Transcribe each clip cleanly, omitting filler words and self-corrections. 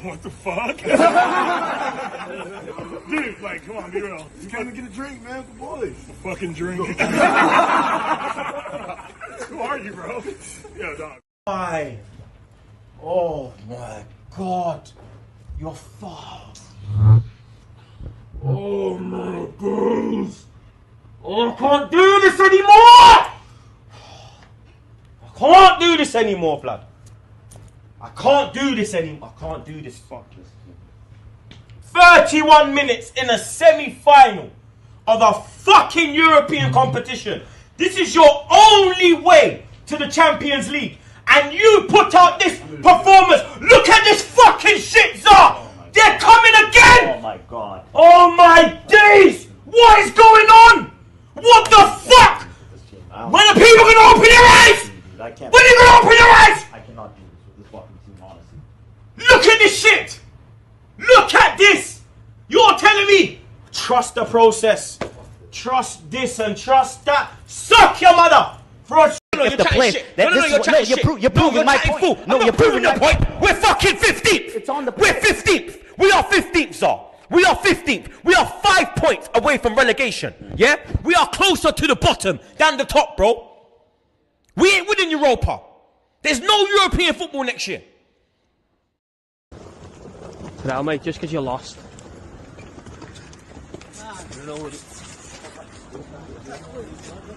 What the fuck? Dude, like, come on, be real. You came to get a drink, man, for boys. Fucking drink. Who are you, bro? Yo, dog. Why? Oh my God. You're fucked. Oh my days. Oh, I can't do this anymore! I can't do this anymore, blood. I can't do this anymore. I can't do this. Fuck this. 31 minutes in a semi-final of a fucking European competition. This is your only way to the Champions League. And you put out this performance. Look at this fucking shit, Zah! They're coming again! Oh my God. Oh my days! What is going on? What the fuck? When are people gonna open their eyes? When are you gonna open your eyes? I cannot do this with this fucking team, honestly. Look at this shit! Look at this! You're telling me, trust the process. Trust this and trust that. Suck your mother! For a You're proving my point. No, you're proving the point. We're fucking 15th. It's on the We're 15th. We are 15th, sir. We are 15th. We are 5 points away from relegation. Yeah? We are closer to the bottom than the top, bro. We ain't winning Europa. There's no European football next year. Now, mate, just because you lost.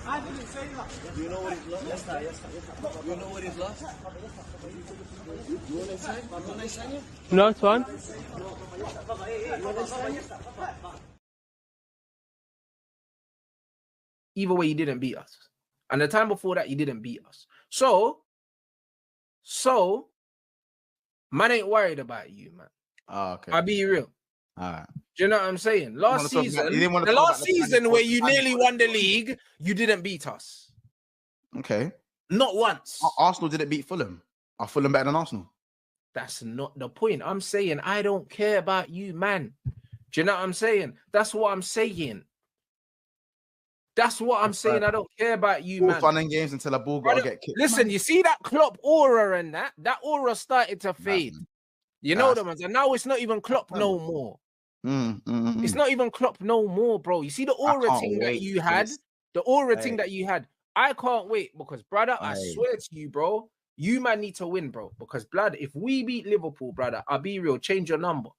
I didn't say that. You know what he's lost? Yes, sir. You know what he's lost? You want to sign? You want to sign it? No, it's fine. Either way, you didn't beat us. And the time before that, you didn't beat us. So, man ain't worried about you, man. Oh, okay. I'll be real. All right. Do you know what I'm saying? Last season where you nearly won the league, you didn't beat us. Okay. Not once. Arsenal didn't beat Fulham. Are Fulham better than Arsenal? That's not the point. I'm saying I don't care about you, man. Do you know what I'm saying? That's what I'm saying. That's what I'm saying. I don't care about you, man. Fun and games until a ball got to get kicked. Listen, you see that Klopp aura and that aura started to fade. You know the ones, and now it's not even Klopp no more. It's not even Klopp no more, bro. You see the aura thing that you had, the aura thing that you had. I can't wait because, brother, I swear to you, bro, you man need to win, bro. Because, blood, if we beat Liverpool, brother, I'll be real, change your number.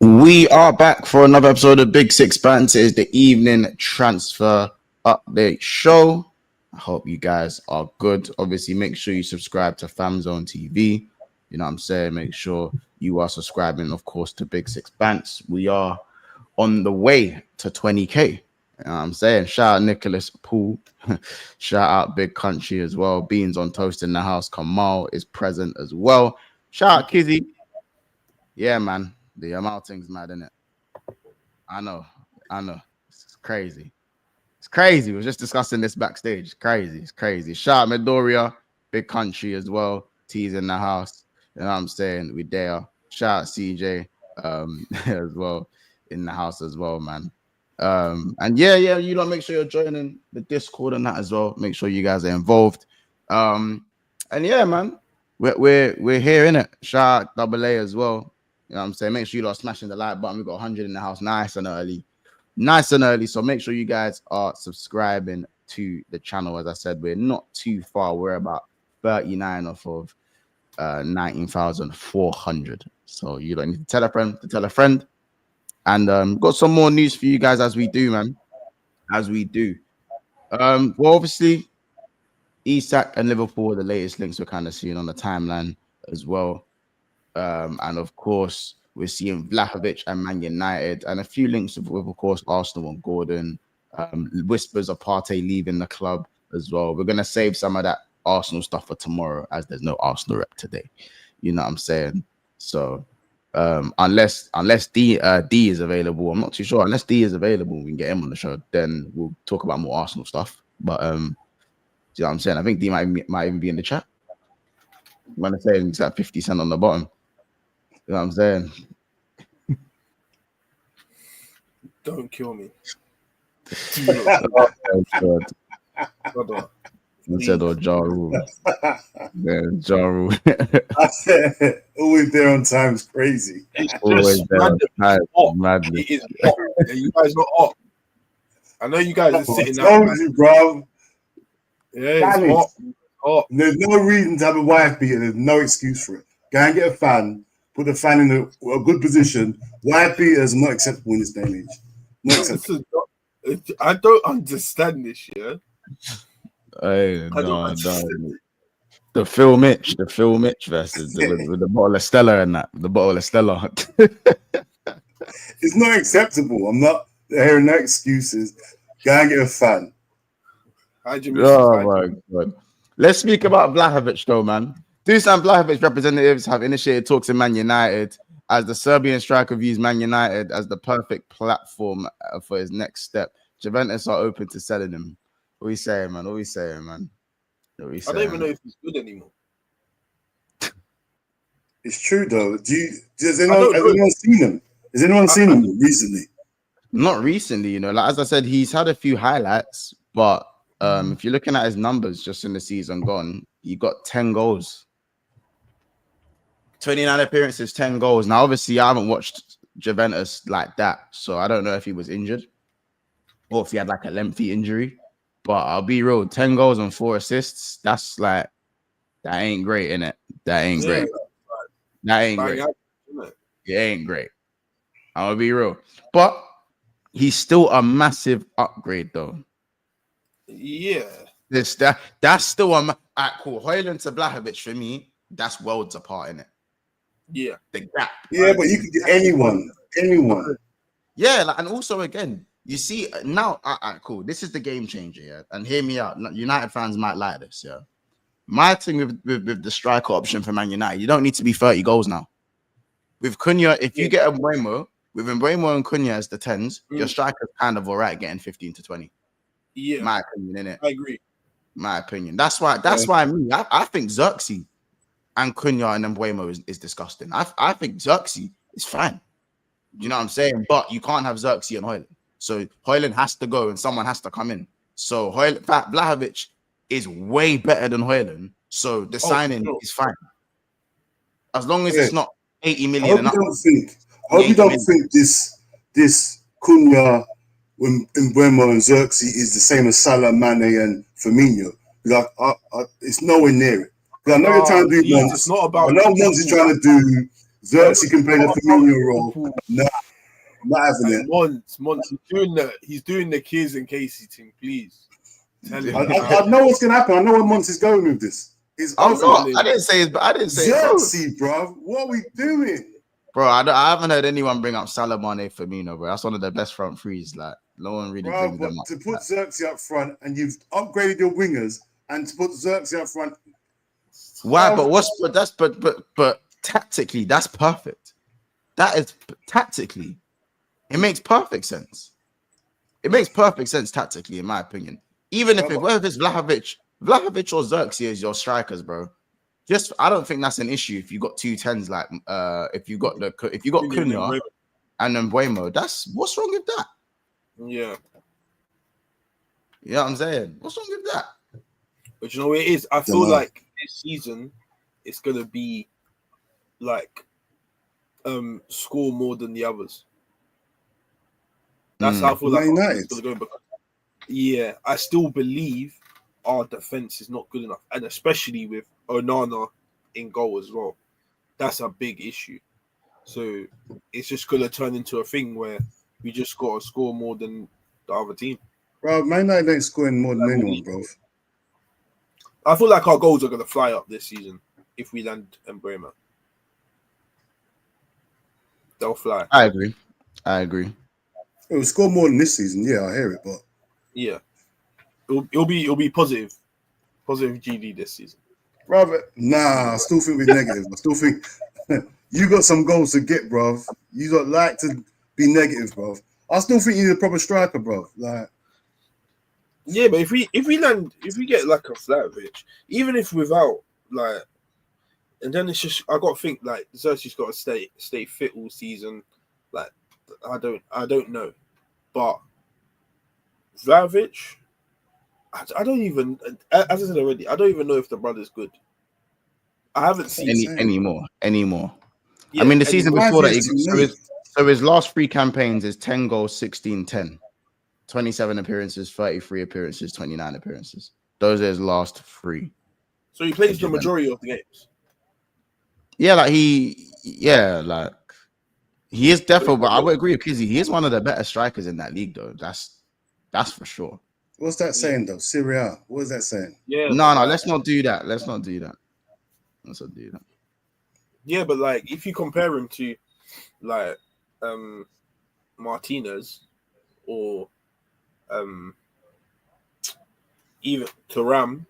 We are back for another episode of Big Six Banter. It is the evening transfer update show. I hope you guys are good. Obviously, make sure you subscribe to FamZone TV. You know what I'm saying? Make sure you are subscribing, of course, to Big Six Bants. We are on the way to 20K. You know what I'm saying? Shout out Nicholas Poole. Shout out Big Country as well. Beans on Toast in the house. Kamal is present as well. Shout out Kizzy. Yeah, man. The amount of things mad, isn't it? I know. It's crazy. It's crazy. We were just discussing this backstage. It's crazy. Shout out Midoriya, Big Country as well. T's in the house. You know what I'm saying? We there. Shout out CJ as well in the house as well, man. And yeah, you don't make sure you're joining the Discord and that as well. Make sure you guys are involved. And yeah, man, we're here in it. Shout out Double A as well. You know what I'm saying? Make sure you are smashing the like button. We've got 100 in the house, nice and early. So make sure you guys are subscribing to the channel. As I said, we're not too far. We're about 39 off of 19,400. So you don't need to tell a friend. And got some more news for you guys as we do, man. Well, obviously, Isak and Liverpool are the latest links we're kind of seeing on the timeline as well. And of course, we're seeing Vlahovic and Man United, and a few links with of course, Arsenal and Gordon. Whispers of Partey leaving the club as well. We're gonna save some of that Arsenal stuff for tomorrow, as there's no Arsenal rep today. You know what I'm saying? So unless D is available, I'm not too sure. Unless D is available, we can get him on the show. Then we'll talk about more Arsenal stuff. But you know what I'm saying? I think D might even be in the chat. I'm gonna say it's at 50 cents on the bottom. You know what I'm saying? Don't kill me. Oh, God. Brother. He said, "Oh, Ja Rule." Yeah, Ja Rule. I said, always there on time is crazy. It's Always just there. hot. Madly. It is hot. Yeah, you guys not hot. I know you guys are I sitting told out. you, bro. Yeah, it's hot. Hot. There's no reason to have a wife beater. There's no excuse for it. Go and get a fan. Put the fan in a good position. Wife beaters are not acceptable in this day and age. Not acceptable. I don't understand this, yeah. Hey, I don't no. understand. The Phil Mitch versus with the bottle of Stella and that. The bottle of Stella. It's not acceptable. I'm not hearing no excuses. Go and get a fan. Oh my God. Let's speak about Vlahovic though, man. Dusan Vlahovic representatives have initiated talks in Man United as the Serbian striker views Man United as the perfect platform for his next step. Juventus are open to selling him. What are we saying, man? What are we saying, man? I don't even know if he's good anymore. It's true though. Has anyone seen him? Has anyone seen him recently? Not recently, you know. Like as I said, he's had a few highlights, but if you're looking at his numbers just in the season gone, he got 10 goals. 29 appearances, 10 goals. Now, obviously, I haven't watched Juventus like that, so I don't know if he was injured or if he had like a lengthy injury. But I'll be real, 10 goals and 4 assists, that's like, that ain't great, innit? That ain't great. That ain't great. It ain't great. I'm gonna be real. But he's still a massive upgrade, though. Yeah. That's still a cool. Højlund to Vlahovic for me, that's worlds apart, innit? Yeah. The gap. Yeah, but you can get anyone. Yeah, like, and also again, you see now, cool. This is the game changer, yeah. And hear me out. United fans might like this, yeah. My thing with the striker option for Man United, you don't need to be 30 goals now. With Cunha, if you get Mbeumo, with Mbeumo and Cunha as the 10s, your striker's kind of all right getting 15 to 20. Yeah. My opinion, innit? I agree. My opinion. That's why I think Xerxes and Cunha and Mbeumo is disgusting. I think Xerxes is fine. You know what I'm saying? But you can't have Xerxes and Højlund. So Højlund has to go and someone has to come in. So Vlahovic is way better than Højlund. So the signing is fine. As long as it's not 80 million. I hope you don't think this Cunha Mbeumo and Xerxes is the same as Salah, Mane, and Firmino. Because it's nowhere near it. Because I know you're trying to do Mons. It's not about. I know Mons is trying to do Xerxes can play the Firmino role. No, not having it. Mons, he's doing the kids and Casey thing, please. I know what's gonna happen. I know where Mons is going with this. I didn't say Xerxes, bro. What are we doing? Bro, I haven't heard anyone bring up Salah, Mane, Firmino, bro. That's one of the best front threes. Like, no one really brings them up. To put Xerxes up front and you've upgraded your wingers and to put Xerxes up front. Why? But tactically, that's perfect. That is tactically, it makes perfect sense. It makes perfect sense tactically, in my opinion. Even if whether it's Vlahovic or Xerxes is your strikers, bro. I don't think that's an issue if you got 2 10s. Like, if you got Cunha and Mbeumo, what's wrong with that? Yeah. You know what I'm saying? What's wrong with that? But you know what it is? I feel like this season it's gonna be like score more than the others. That's how I feel like it's gonna go. Yeah, I still believe our defense is not good enough, and especially with Onana in goal as well. That's a big issue. So it's just gonna turn into a thing where we just gotta score more than the other team. Bro, Man United ain't scoring more than anyone, bro. I feel like our goals are gonna fly up this season if we land Mbeumo. They'll fly. I agree. We'll score more than this season. Yeah, I hear it, but yeah, it'll be positive GD this season. Brother, nah, I still think we're negative. I still think you got some goals to get, bro. You got like to be negative, bro. I still think you need a proper striker, bro. Like, yeah, but if we get like a Vlahovic, even if without like, and then it's just I got to think like Xerxes got to stay fit all season. Like, I don't know. But Vlahovic, I don't even, as I said already, I don't even know if the brother's good. I haven't seen anymore. Yeah, I mean, the season before that, too so his last 3 campaigns is 10 goals, 16, 10, 27 appearances, 33 appearances, 29 appearances. Those are his last 3. So he plays the majority of the games. Yeah, like he is definitely. But I would agree with Kizzy. He is one of the better strikers in that league, though. That's for sure. What's that saying though? Syria. What is that saying? Yeah. No, let's not do that. Let's not do that. Yeah, but like if you compare him to like Martinez or even Thuram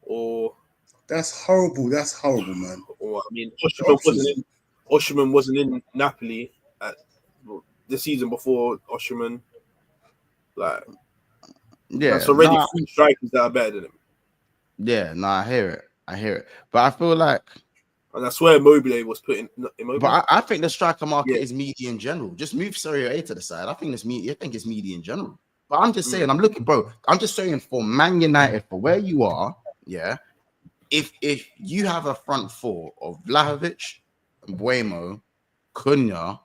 or that's horrible, man. Or I mean Osimhen wasn't in Napoli at the season before Osimhen. Like that's already 3 strikers that are better than him. Yeah, no, I hear it. But I feel like, and I swear Immobile was put in. But I think the striker market is meaty in general. Just move Serie A to the side. I think it's meaty. I think it's meaty in general. But I'm just saying, I'm just saying for Man United, for where you are, yeah. If you have a front 4 of Vlahovic, Buemo, Cunha,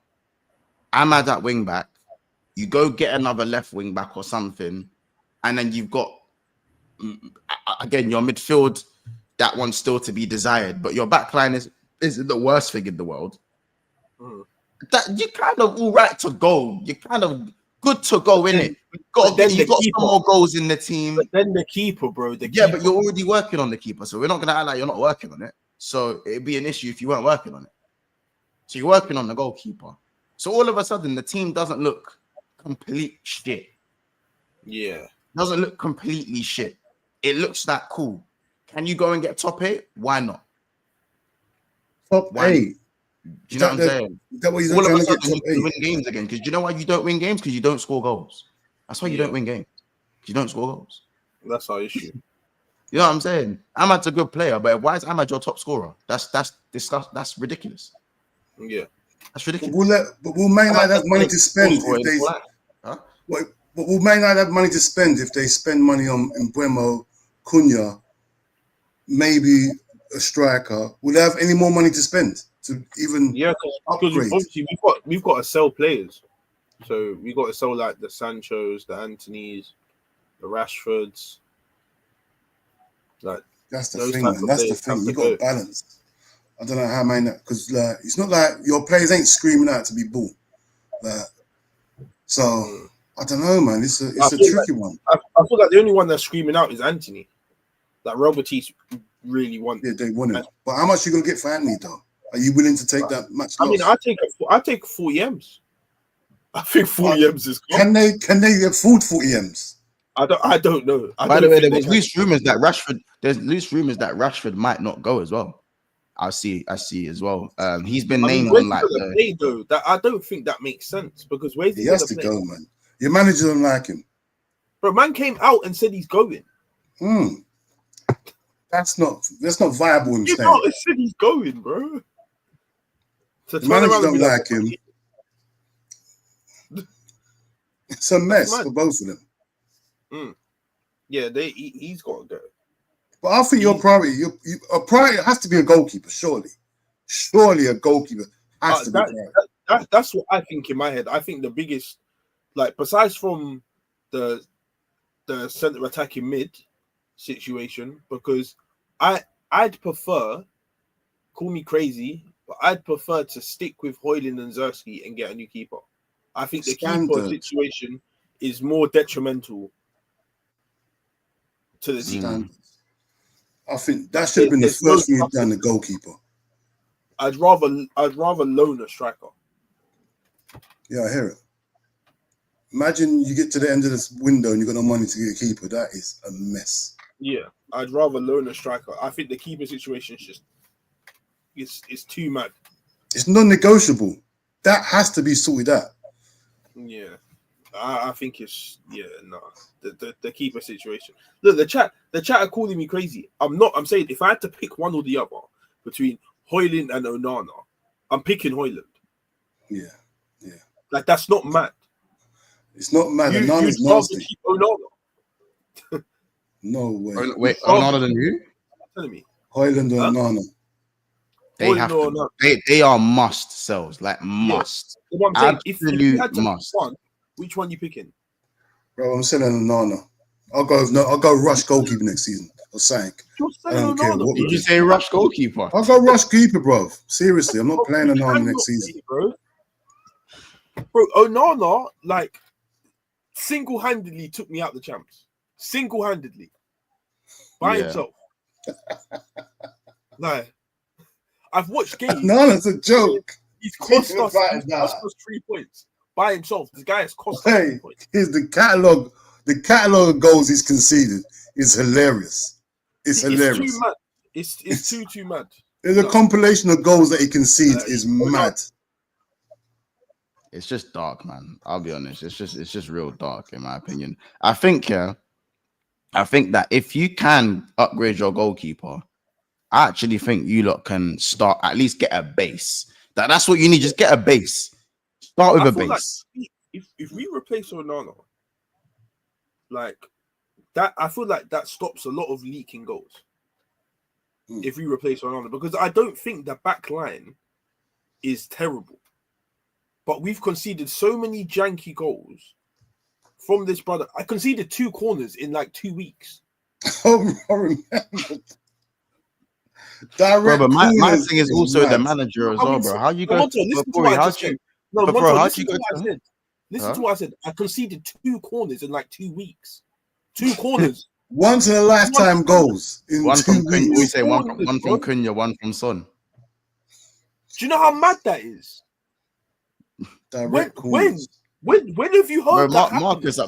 Ahmad at wing back, you go get another left wing back or something, and then you've got again your midfield. That one's still to be desired, but your backline isn't the worst thing in the world. That you kind of all right to go. You're kind of good to go in it. You got some more goals in the team. But then the keeper, bro. But you're already working on the keeper, so we're not gonna act like you're not working on it. So it'd be an issue if you weren't working on it. So you're working on the goalkeeper. So all of a sudden, the team doesn't look complete shit. Yeah, doesn't look completely shit. It looks that cool. Can you go and get top 8? Why not? Top 8. Do you know what I'm saying? All of a sudden, you can win games again. Because you know why you don't win games? Because you don't score goals. That's why you don't win games. You don't score goals. That's our issue. You know what I'm saying? Ahmad's a good player, but why is Ahmad your top scorer? That's ridiculous. Yeah, that's ridiculous. But will Man United have money to spend if they? But will Man United have money to spend if they spend money on Buemo, Cunha, maybe a striker? Will they have any more money to spend to even upgrade? Obviously we've got to sell players, so we got to sell like the Sanchos, the Antonys, the Rashfords. Like that's the thing, man. That's the thing. You got to balance. I don't know how because it's not like your players ain't screaming out to be bought. So I don't know, man. It's a tricky one. I feel like the only one that's screaming out is Anthony. Like Robert's really want. Yeah, they want it. But how much are you gonna get for Anthony though? Are you willing to take that much loss? I mean, I take 40 M's. I think 40 M's is gone. Can they afford 40 M's? I don't know. By the way, there's loose rumors that Rashford might not go as well. I see as well. He's been named on like that. I don't think that makes sense because where's he has to go, man. Your manager don't like him. But man came out and said he's going. That's not viable. He came out and said he's going, bro. The manager don't like him. It's a mess for both of them. Yeah, he's got to go. But I think your priority, a priority has to be a goalkeeper. Surely a goalkeeper has to be. That's what I think in my head. I think the biggest, like, besides from the centre attacking mid situation, because I'd prefer, call me crazy, but I'd prefer to stick with Højlund and Zerski and get a new keeper. I think the keeper situation is more detrimental to the team. I think that should have been the first thing you've done, the goalkeeper. I'd rather loan a striker. Yeah, I hear it. Imagine you get to the end of this window and you've got no money to get a keeper. That is a mess. Yeah, I'd rather loan a striker. I think the keeper situation is just it's too mad. It's non-negotiable. That has to be sorted out. Yeah. I think it's the keeper situation. Look, the chat are calling me crazy. I'm saying if I had to pick one or the other between Højlund and Onana, I'm picking Højlund. Yeah. Like that's not mad. It's not mad. Onana's you'd rather nasty. keep Onana. No way. Wait, Onana than who? Telling me. Højlund or Onana. They have to. They are must sells, like must. Yeah. What I'm saying, if you had to must. pick one, which one you picking? Bro, I'm selling Onana. I'll go rush goalkeeper next season or something. I don't care what. Did you say rush goalkeeper? I'll go rush keeper, bro. Seriously, I'm not playing Onana next season. Bro, Onana, like, single-handedly took me out the champs. Single-handedly. By himself. Like, I've watched games. Onana's a joke. He's cost us 3 points. By himself. This guy has cost us 3 points. Here's the catalogue. The catalogue of goals he's conceded is hilarious. It's hilarious. Too mad. It's too mad. There's a compilation of goals that he concedes is mad. It's just dark, man. I'll be honest. It's just real dark, in my opinion. I think that if you can upgrade your goalkeeper, I actually think you lot can start at least get a base. That's what you need. Just get a base. Start with a base. Like if we replace Onana, like that, I feel like that stops a lot of leaking goals. If we replace Onana, because I don't think the back line is terrible, but we've conceded so many janky goals from this brother. I conceded 2 corners in like 2 weeks. I remember. Bro, but my thing is also the manager as well, bro. How you going to listen to what I said. Listen to what I said. I conceded 2 corners in like 2 weeks. 2 corners. Once in a lifetime goals. One from Cunha. We say one from Cunha, one from Son. Do you know how mad that is? When have you heard that?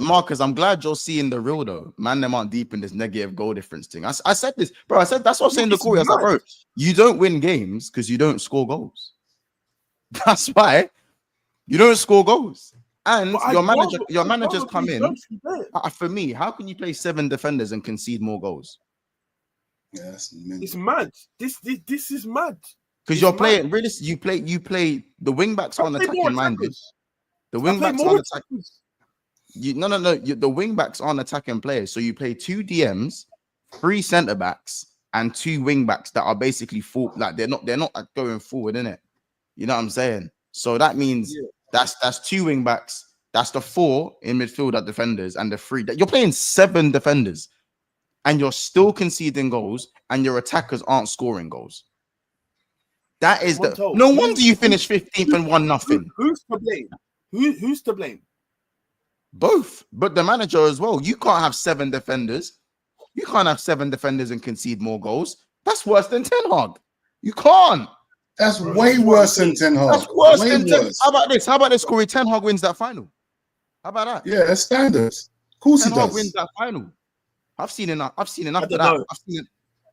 Marcus, I'm glad you're seeing the real though. Man, them aren't deep in this negative goal difference thing. I said this, bro. I said that's what I'm saying. The call. I was like, bro, you don't win games because you don't score goals. That's why you don't score goals. And your managers come in. For me, how can you play 7 defenders and concede more goals? Yeah, it's mad. This is mad. Because you're playing really. You play the wing backs on attacking minded. The wing backs aren't attacking. The wing backs aren't attacking players. So you play 2 DMs, 3 centre backs, and 2 wing backs that are basically full. Like they're not going forward, innit? You know what I'm saying? So that means that's 2 wing backs. That's the 4 in midfield at defenders and the 3 that you're playing 7 defenders, and you're still conceding goals, and your attackers aren't scoring goals. That is no wonder you finish 15th and 1-0. Who's to blame? Who's to blame? Both, but the manager as well. You can't have 7 defenders. You can't have 7 defenders and concede more goals. That's worse than Ten Hag. You can't. That's way worse than Ten Hag. That's worse than Ten Hag. How about this, Corey? Ten Hag wins that final. How about that? Yeah, that's standards. Of course he does. Ten Hag wins that final. I've seen enough of that.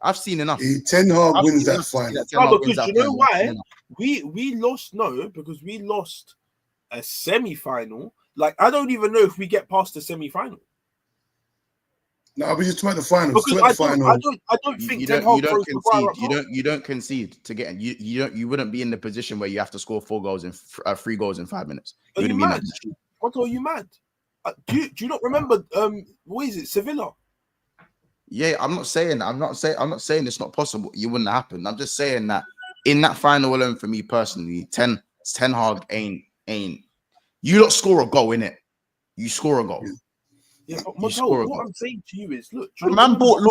I've seen enough. Ten Hag wins that final. No, because you know why? We lost. No, because we lost a semi-final. Like, I don't even know if we get past the semi-final. No, but you're talking about the final. Because I don't think you don't concede to get. You wouldn't be in the position where you have to score 4 goals and 3 goals in 5 minutes. Are you mad? What are you mad? Do you not remember? What is it? Sevilla. Yeah, I'm not saying it's not possible. It wouldn't happen. I'm just saying that in that final alone, for me personally, Ten Hag ain't. You don't score a goal in it. You score a goal. Yeah, but what I'm saying to you is, look, man bought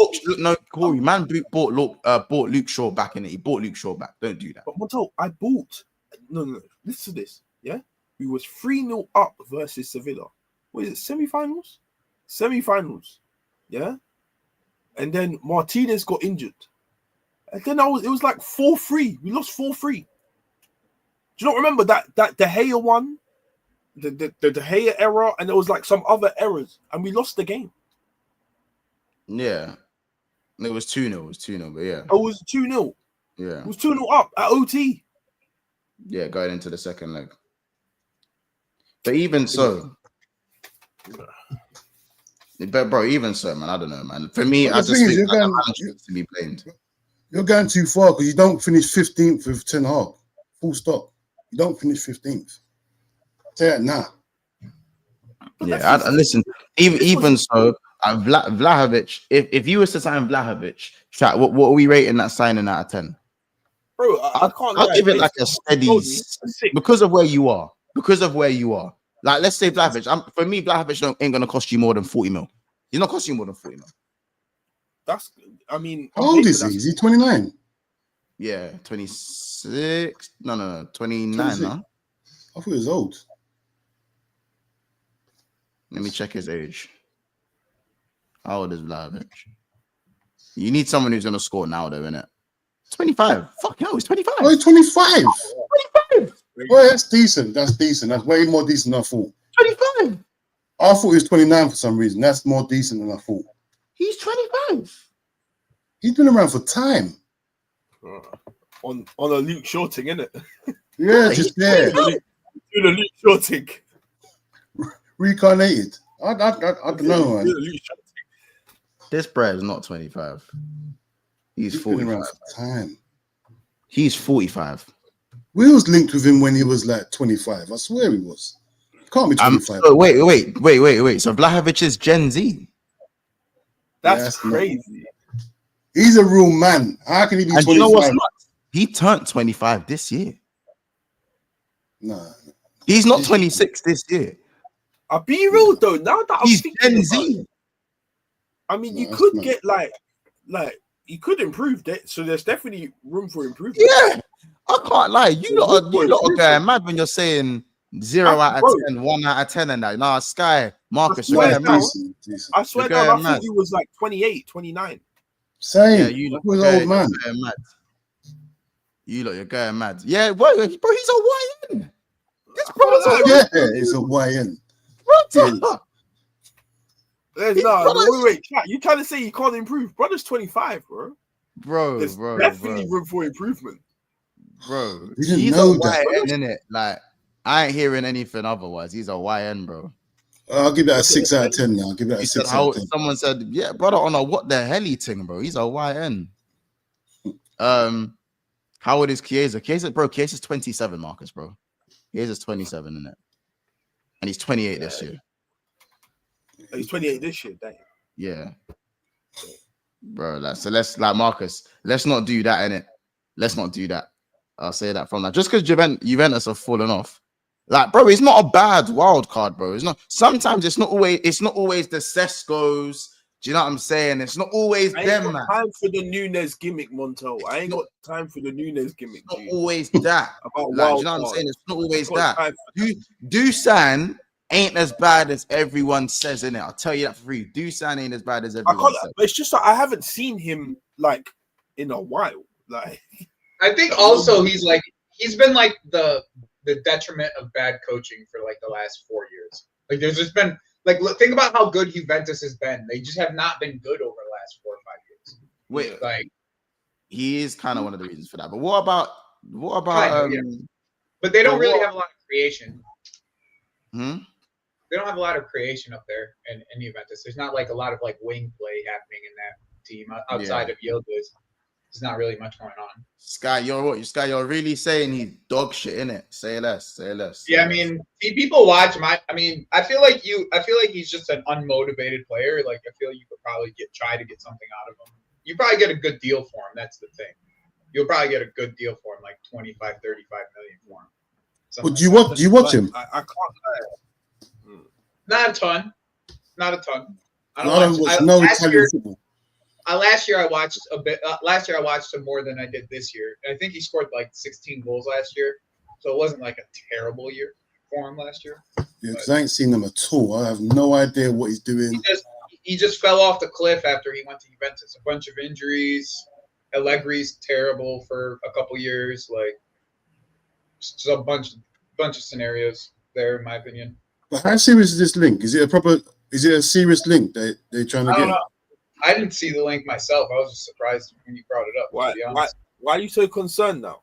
Corey. Man bought Luke Shaw back in it. He bought Luke Shaw back. Don't do that. But Montel, I bought. No. Listen to this. Yeah, we was 3-0 up versus Sevilla. What is it? Semi-finals. Yeah. And then Martinez got injured. And then it was like 4-3. We lost 4-3. Do you not remember that De Gea one? The De Gea error, and there was like some other errors, and we lost the game. Yeah. It was 2-0. It was 2-0, but yeah. Oh, it was 2-0. Yeah. It was 2-0 up at OT. Yeah, going into the second leg. But even so, but bro, even so, man, I don't know, man. For me, I just think that to be blamed. You're going too far because you don't finish 15th with Ten Hag. Full stop. You don't finish 15th. Say it now. Yeah, listen. Even so, Vlahovic. If you was to sign Vlahovic, chat. What are we rating that signing out of 10? Bro, I can't. I'll give it like a based steady on six. because of where you are. Because of where you are. Like, let's say Vlahovic. For me, Vlahovic ain't gonna cost you more than 40 mil. He's not costing you more than 40 mil. That's. I mean, How old is he? Is he 29? Yeah, 26. No, 29. 26. No? I thought he was old. Let me check his age. How old is Vlahovic? You need someone who's gonna score now, though, innit? 25. Fuck no, he's 25. Oh, he's 25. 25. Well, that's decent. That's decent. That's way more decent than I thought. 25. I thought he was 29 for some reason. That's more decent than I thought. He's 25. He's been around for time. On a Luke Shorting, innit? Yeah, just there. Doing a Luke Shorting. Reincarnated. I don't know, man. This bro is not 25. He's Been 45. around for time. He's 45. We was linked with him when he was like 25. I swear he was. Can't be 25. Wait. So Vlahovic is Gen Z. That's crazy. He's a real man. How can he be 25? You know what's nuts? He turned 25 this year. Nah. He's not 26 this year. I'll be real though. Now that I'm He's thinking Gen about Z. it, I mean, you No, could that's get like you could improve that. So there's definitely room for improvement. Yeah, I can't lie. You lot are going mad when you're saying 0 out of 10, 1 out of 10 and that. Nah, Sky, Marcus, you're going mad. I swear down, I thought he was like 28, 29. Same. Yeah, you look old man. mad. You lot, you're going mad. Yeah, bro, he's a YN. This brother's a it's a YN. Wait, chat. You trying to say you can't improve? Brother's 25, bro. There's definitely room for improvement. Bro, He's a YN, innit? Like, I ain't hearing anything otherwise. He's a YN, bro. I'll give that a 6 out of 10 now. I'll give that a 6 out of 10. Someone said, yeah, brother, on a what the hell thing, bro. He's a YN. How old is Chiesa? Chiesa's 27, Marcus, bro. Chiesa's 27, innit? And he's 28 this year. He's 28 this year, dang. Yeah. Bro, let's Marcus, let's not do that, innit? Let's not do that. I'll say that from now. Just because Juventus have fallen off. Like, bro, it's not a bad wild card, bro. It's not. Sometimes it's not always the Sescos. Do you know what I'm saying? It's not always them, man. Time for the Nunes gimmick, Montel. I ain't got time for the Nunes gimmick. It's not always that. About like, do you know what I'm saying? It's not always that. Dusan ain't as bad as everyone says, innit? I'll tell you that for free. Dusan ain't as bad as everyone says. It's just that I haven't seen him like in a while. Like, I think also he's been like the detriment of bad coaching for like the last 4 years. Like there's just been like think about how good Juventus has been. They just have not been good over the last 4 or 5 years. Wait, like he is kind of one of the reasons for that. But what about yeah. But they don't really have a lot of creation. Hmm? They don't have a lot of creation up there in Juventus. There's not like a lot of like wing play happening in that team outside of Yildiz. There's not really much going on. Sky, you're really saying he's dog shit, innit? Say less. Yeah, I mean, people watch him. I feel like he's just an unmotivated player. Like, I feel you could probably try to get something out of him. You probably get a good deal for him. That's the thing. You'll probably get a good deal for him, like 25, 35 million for him. Well, do you watch him? I can't. Not a ton. I don't watch no Italian football. Last year I watched a bit. Last year I watched him more than I did this year. And I think he scored like 16 goals last year, so it wasn't like a terrible year for him last year. Yeah, because I ain't seen him at all. I have no idea what he's doing. He just fell off the cliff after he went to Juventus. A bunch of injuries. Allegri's terrible for a couple years. Like, just a bunch of scenarios there, in my opinion. But how serious is this link? Is it a serious link they're trying to get? Know. I didn't see the link myself. I was just surprised when you brought it up. Why are you so concerned now?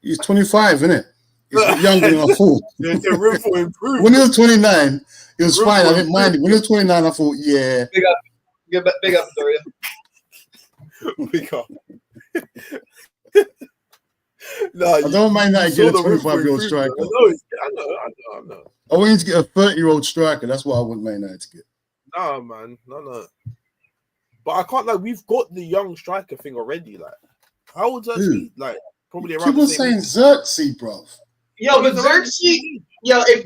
He's 25, isn't it? He's younger than I thought. There's room for improvement. When he was 29, it was fine. I didn't mind it. When he was 29, I thought, yeah. Big up, Doria. Big up. No, I don't mind that saw get a the room for 25-year-old improvement. striker. I know. I want you to get a 30-year-old striker. That's what I want Man United to get. Nah, man, no. But I can't like we've got the young striker thing already. Like, how old is he? Like, probably around Keep the on same saying age. Xerxes, bro. Yo, but Xerxes,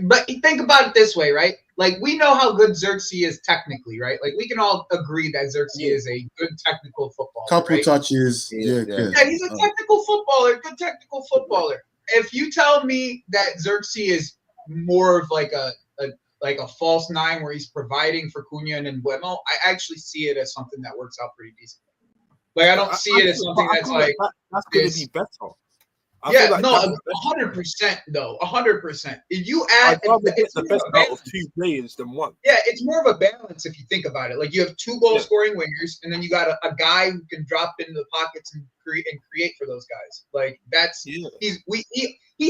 but think about it this way, right? Like, we know how good Xerxes is technically, right? Like, we can all agree that Xerxes is a good technical footballer. Couple right? touches. Yeah, he's a technical footballer, good technical footballer. If you tell me that Xerxes is more of like a false nine where he's providing for Cunha and Buemo, I actually see it as something that works out pretty decent. Like, I don't see it as something that's like that's going to be better. Yeah, like no, 100% though, 100%. If you add, I'd rather get the best out of two players than one. Yeah, it's more of a balance if you think about it. Like, you have two goal-scoring wingers, and then you got a guy who can drop into the pockets and create for those guys. Like, that's he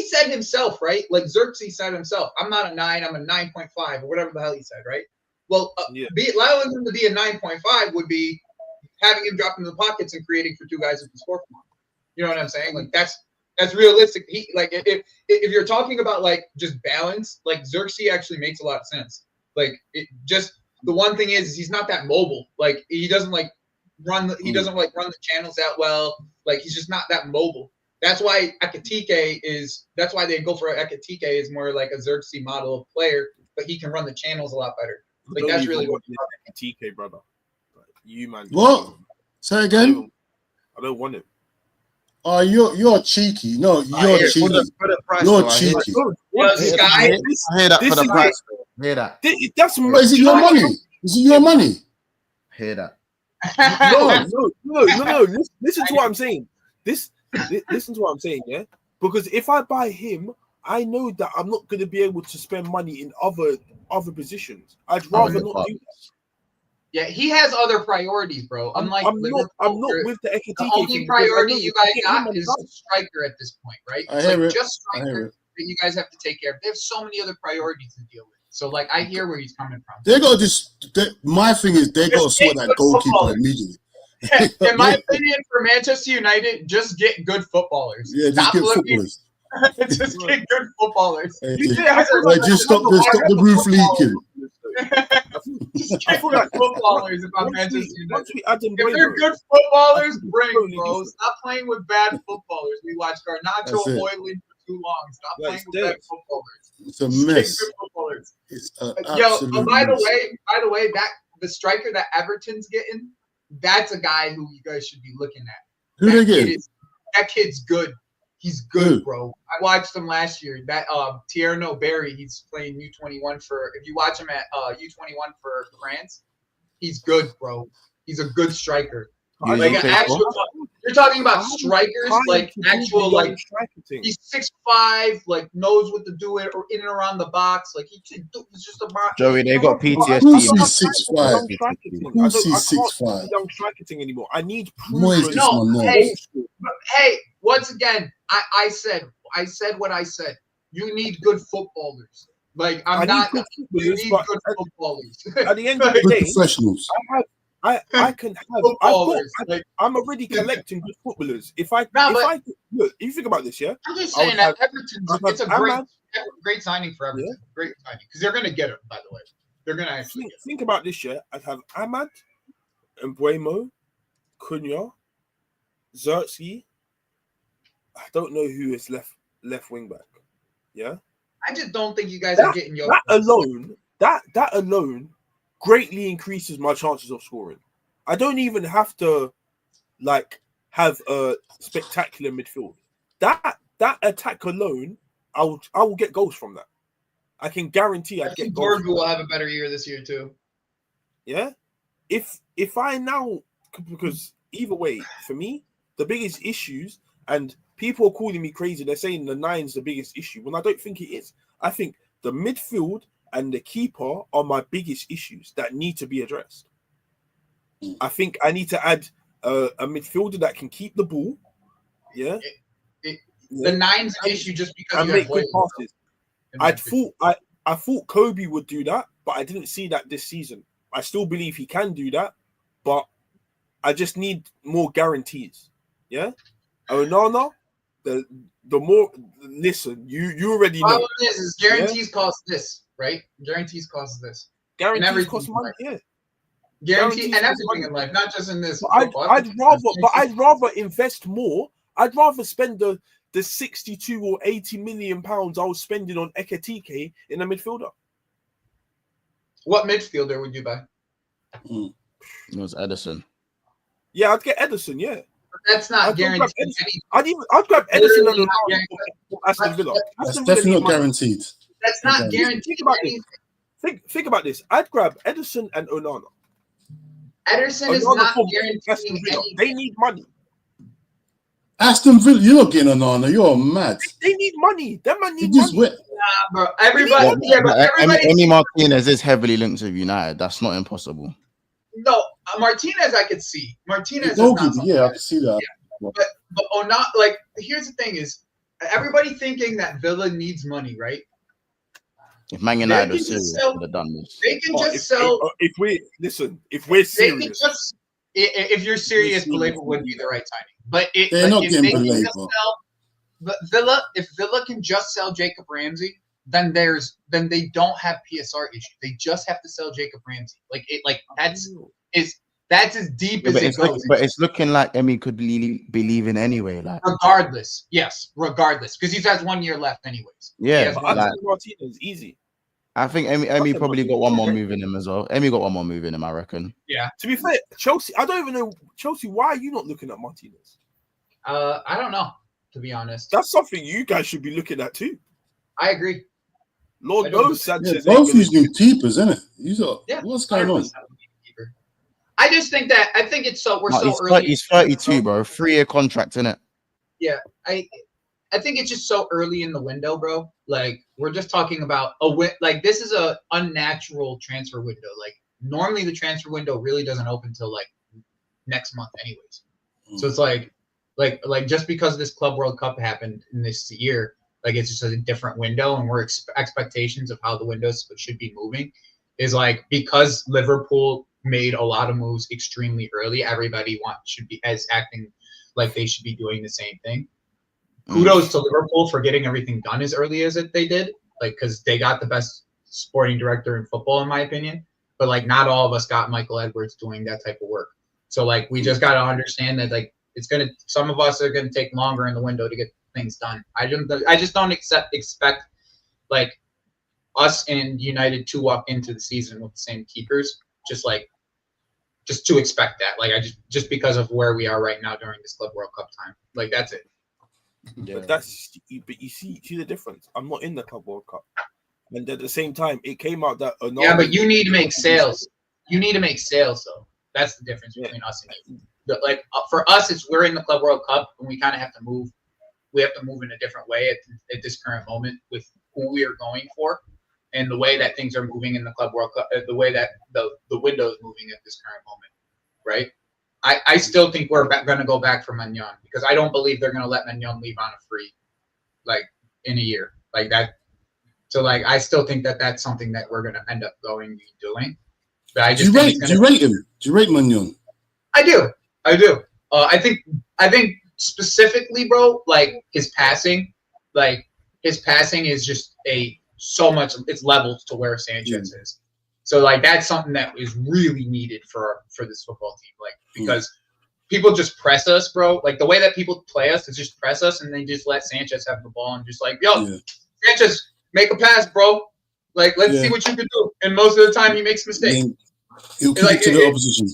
said himself, right? Like, Xerxes said himself, "I'm not a 9, I'm a 9.5 or whatever the hell he said, right? Well, allowing him to be a 9.5 would be having him drop into the pockets and creating for two guys who can score for him. You know what I'm saying? Like, that's realistic. He like if you're talking about like just balance, like Xerxes actually makes a lot of sense. Like, it just the one thing is he's not that mobile. Like, he doesn't run the channels that well. Like, he's just not that mobile. That's why that's why they go for Ekitike is more like a Xerxes model of player, but he can run the channels a lot better. Like, that's really what Ekitike, brother. You man. What? Say again. I don't want it. Oh, you're cheeky. No, you're cheeky. You're cheeky. I hear that for the price. Hear that. Is it your money? Is it your money? Hear that. No. Listen to what I'm saying. Listen to what I'm saying, yeah? Because if I buy him, I know that I'm not going to be able to spend money in other positions. I'd rather not do that. Yeah, he has other priorities, bro. Unlike I'm not with the Ekitike. The only priority you guys got is striker at this point, right? I hear it. Just striker that you guys have to take care of. They have so many other priorities to deal with. So, like, I hear where he's coming from. They got my thing is they got to sort that goalkeeper immediately. In my opinion, for Manchester United, just get good footballers. Yeah, just get footballers. Just get good footballers. Just stop the roof leaking. Just get good footballers about Manchester United. If they're good footballers, bro. Stop playing with bad footballers. We watched Garnacho Hoyland for too long. Stop playing with bad footballers. It's a mess. It's by the way, that the striker that Everton's getting, that's a guy who you guys should be looking at. Who they get? That kid's good. He's good, bro. I watched him last year. That Tierno Barry, he's playing U21 for. If you watch him at U21 for France, he's good, bro. He's a good striker. Like an actual, you're talking about strikers, like actual, like he's 6'5", like knows what to do it or in and around the box. Like he's just a Joey, they got PTSD. Who's 6'5"? Who's 6'5"? Young striker thing anymore. I need proof. Hey, once again, I said what I said. You need good footballers. Like you need good footballers. At the end of the day, professionals. I can have. I'm already collecting good footballers. If you think about this, yeah. I'm just saying that Everton's it's a great signing for Everton. Yeah. Great signing because they're going to get him. By the way, they're going to actually think about this, yeah. I'd have Ahmad, Mbuemo, Cunha, Xerxes. I don't know who is left wing back. Yeah. I just don't think you guys are getting your that alone greatly increases my chances of scoring. I don't even have to have a spectacular midfield. That attack alone, I will get goals from that. I can guarantee I'd get goals. Borg will have a better year this year too. Yeah. If I now, because either way, for me, the biggest issues, and people are calling me crazy, they're saying the 9's the biggest issue, when I don't think it is. I think the midfield and the keeper are my biggest issues that need to be addressed. I think I need to add a midfielder that can keep the ball. Yeah. The 9's an issue just because I make good passes. I thought Kobe would do that, but I didn't see that this season. I still believe he can do that, but I just need more guarantees. Yeah. Onana, the more listen, you already know. Problem is guarantees cost this, right? Guarantees cost this. Guarantees cost money, yeah. Guarantee and everything in life, not just in this. But I'd rather invest more. I'd rather spend the 62 or 80 million pounds I was spending on Ekitike in a midfielder. What midfielder would you buy? It was Edison. Yeah, I'd get Edison. Yeah, but that's not guaranteed. I'd grab Edison and Aston Villa. That's definitely not guaranteed. That's not guaranteed. Think about this. I'd grab Edison and Onana. Edison is not guaranteed. They need money. Aston Villa, you're not getting Onana. You're mad. They need money. That man need money. Nah, bro. Everybody, Emi Martinez is heavily linked with United. That's not impossible. No, Martinez, I could see. Martinez is not not yeah, I can see that. Yeah. But Onana, like, here's the thing: is everybody thinking that Villa needs money, right? If Man United was serious, they would have done this. They can just sell. If we're serious, if you're serious, Belabor would be the right timing. But they're not getting Belabor. But if Villa can just sell Jacob Ramsey, then they don't have PSR issue. They just have to sell Jacob Ramsey. That's as deep as it goes. But it's looking like Emi could be leaving anyway. Like regardless, because he has 1 year left anyways. Yeah, Martinez easy. I think Emi probably got one more move in him as well. Emi got one more move in him, I reckon. Yeah. To be fair, Chelsea, I don't even know Chelsea. Why are you not looking at Martinez? I don't know, to be honest. That's something you guys should be looking at too. I agree. Lord knows Sanchez. Both these new keepers, isn't it? What's going on? I just think that it's so early. He's 32, bro. 3-year contract, isn't it? Yeah, I think it's just so early in the window, bro. Like, we're just talking about this is a unnatural transfer window. Like, normally the transfer window really doesn't open until like next month, anyways. So it's like just because this Club World Cup happened in this year, like it's just a different window, and we're expectations of how the windows should be moving is like because Liverpool made a lot of moves extremely early. Everybody should be acting like they should be doing the same thing. Kudos to Liverpool for getting everything done as early as they did, like because they got the best sporting director in football, in my opinion. But like, not all of us got Michael Edwards doing that type of work. So like, we just got to understand that like some of us are gonna take longer in the window to get things done. I just don't expect like us and United to walk into the season with the same keepers. Just to expect that, like just because of where we are right now during this Club World Cup time, like that's it. Yeah. But you see the difference. I'm not in the Club World Cup, and at the same time, it came out that but you need to make sales. You need to make sales, though. That's the difference between us and you. Like for us, we're in the Club World Cup, and we kind of have to move. We have to move in a different way at this current moment with who we are going for. And the way that things are moving in the Club World Cup, the way that the window is moving at this current moment, right? I still think we're going to go back for Magnan because I don't believe they're going to let Magnan leave on a free, like in a year, like that. So like, I still think that that's something that we're going to end up doing. But I just do you rate him? Do you rate Magnan? I do. I think specifically, bro, like his passing is just so much. It's levels to where Sanchez is. So like that's something that is really needed for this football team. Like because people just press us, bro. Like the way that people play us is just press us and they just let Sanchez have the ball and just like, Sanchez, make a pass, bro. Like let's see what you can do. And most of the time he makes mistakes. He'll kick to the opposition.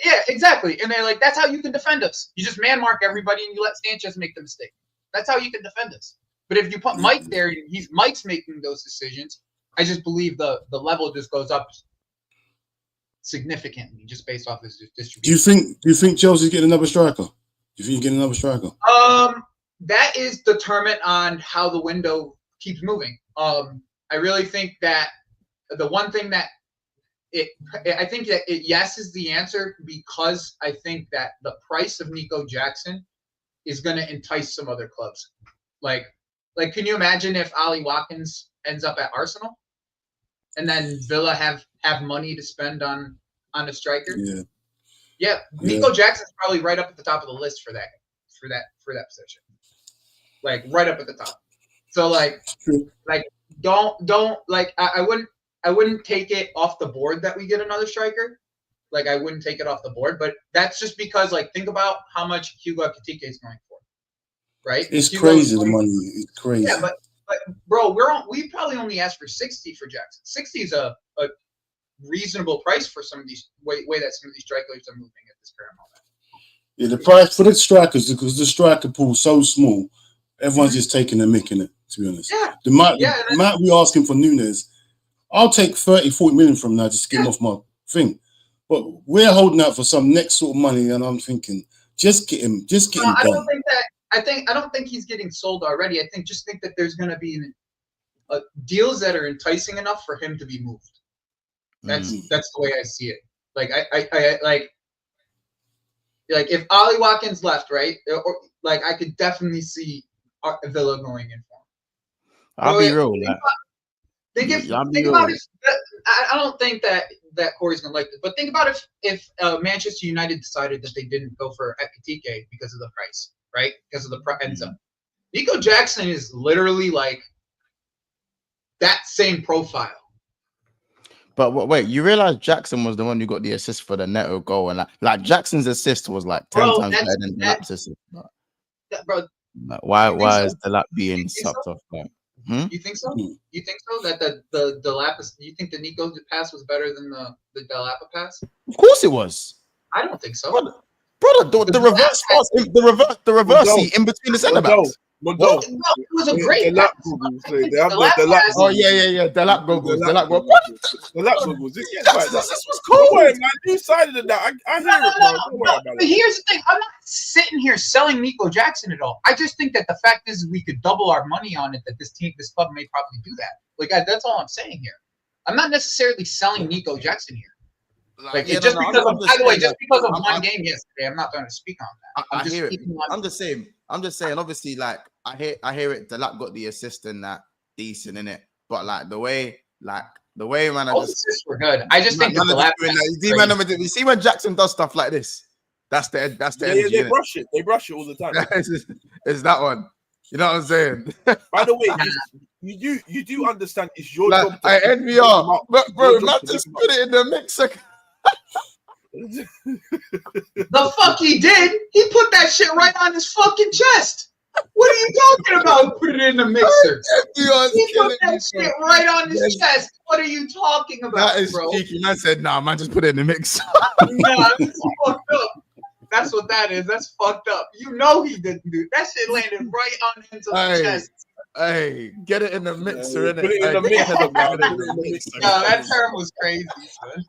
Yeah, exactly. And they're like, that's how you can defend us. You just man mark everybody and you let Sanchez make the mistake. That's how you can defend us. But if you put Mike there and Mike's making those decisions, I just believe the level just goes up significantly just based off his distribution. Do you think Chelsea's getting another striker? Do you think you get another striker? That is determined on how the window keeps moving. I really think that the one thing that I think that yes is the answer because I think that the price of Nico Jackson is going to entice some other clubs. Like, can you imagine if Ali Watkins ends up at Arsenal, and then Villa have money to spend on a striker? Yeah. Nico Jackson's probably right up at the top of the list for that position. like right up at the top. So like don't like I wouldn't take it off the board that we get another striker. Like I wouldn't take it off the board, but that's just because like think about how much Hugo Ekitike is going for, right? It's crazy the money. It's crazy. Yeah, but bro, we probably only asked for 60 for Jackson. 60 is a reasonable price for some of these way that some of these strikers are moving at this current moment. Yeah, the price for the strikers, because the striker pool is so small, everyone's just taking a mick in it, to be honest. Yeah. The amount we asking for Nunes, I'll take 30, 40 million from now just to get him off my thing. But we're holding out for some next sort of money, and I'm thinking, just get him done. I don't think he's getting sold already. I think that there's going to be deals that are enticing enough for him to be moved. That's the way I see it. Like I like if Ollie Watkins left, right? Or like I could definitely see Villa going in for him. I'll be real. Think about it. I don't think that Corey's gonna like this, but think about if Manchester United decided that they didn't go for Ekitike because of the price, right? Because of the end zone. Nico Jackson is literally like that same profile. But wait, you realize Jackson was the one who got the assist for the Neto goal, and like Jackson's assist was like 10 times better than Delap's assist. Bro, why is Delap being sucked off? Like, You think so? You think so that the Delap is? You think the Nico pass was better than the Delapa pass? Of course it was. I don't think so. Brother, the reverse pass, the reverse in between the centre backs. It was a great pass. Oh yeah. Delap goggles. This was cool. Man, you sided of that. I hear it, bro. Don't worry about But here's the thing: I'm not sitting here selling Nico Jackson at all. I just think that the fact is we could double our money on it. That this club may probably do that. Like that's all I'm saying here. I'm not necessarily selling Nico Jackson here. Like by the way, just because of one game yesterday, I'm not going to speak on that. I hear it. I'm just saying. Obviously, like I hear it. Delap got the assist in that decent in it, but like the way, man, those assists were good. I just think you see when Jackson does stuff like this, that's the energy. They brush it. They brush it all the time. It's that one. You know what I'm saying? By the way, you do understand it's your job. I envy you, but bro, not just put it in the mixer. The fuck he did? He put that shit right on his fucking chest. What are you talking about? Put it in the mixer. He put that shit right on his chest. What are you talking about, that is bro? cheeky. Man said, "Nah, man, just put it in the mixer." Nah, that's fucked up. That's what that is. That's fucked up. You know he didn't do that. Shit landed right on into the chest. Hey, get it in the mixer, Put it in the mixer. No, that term was crazy, man.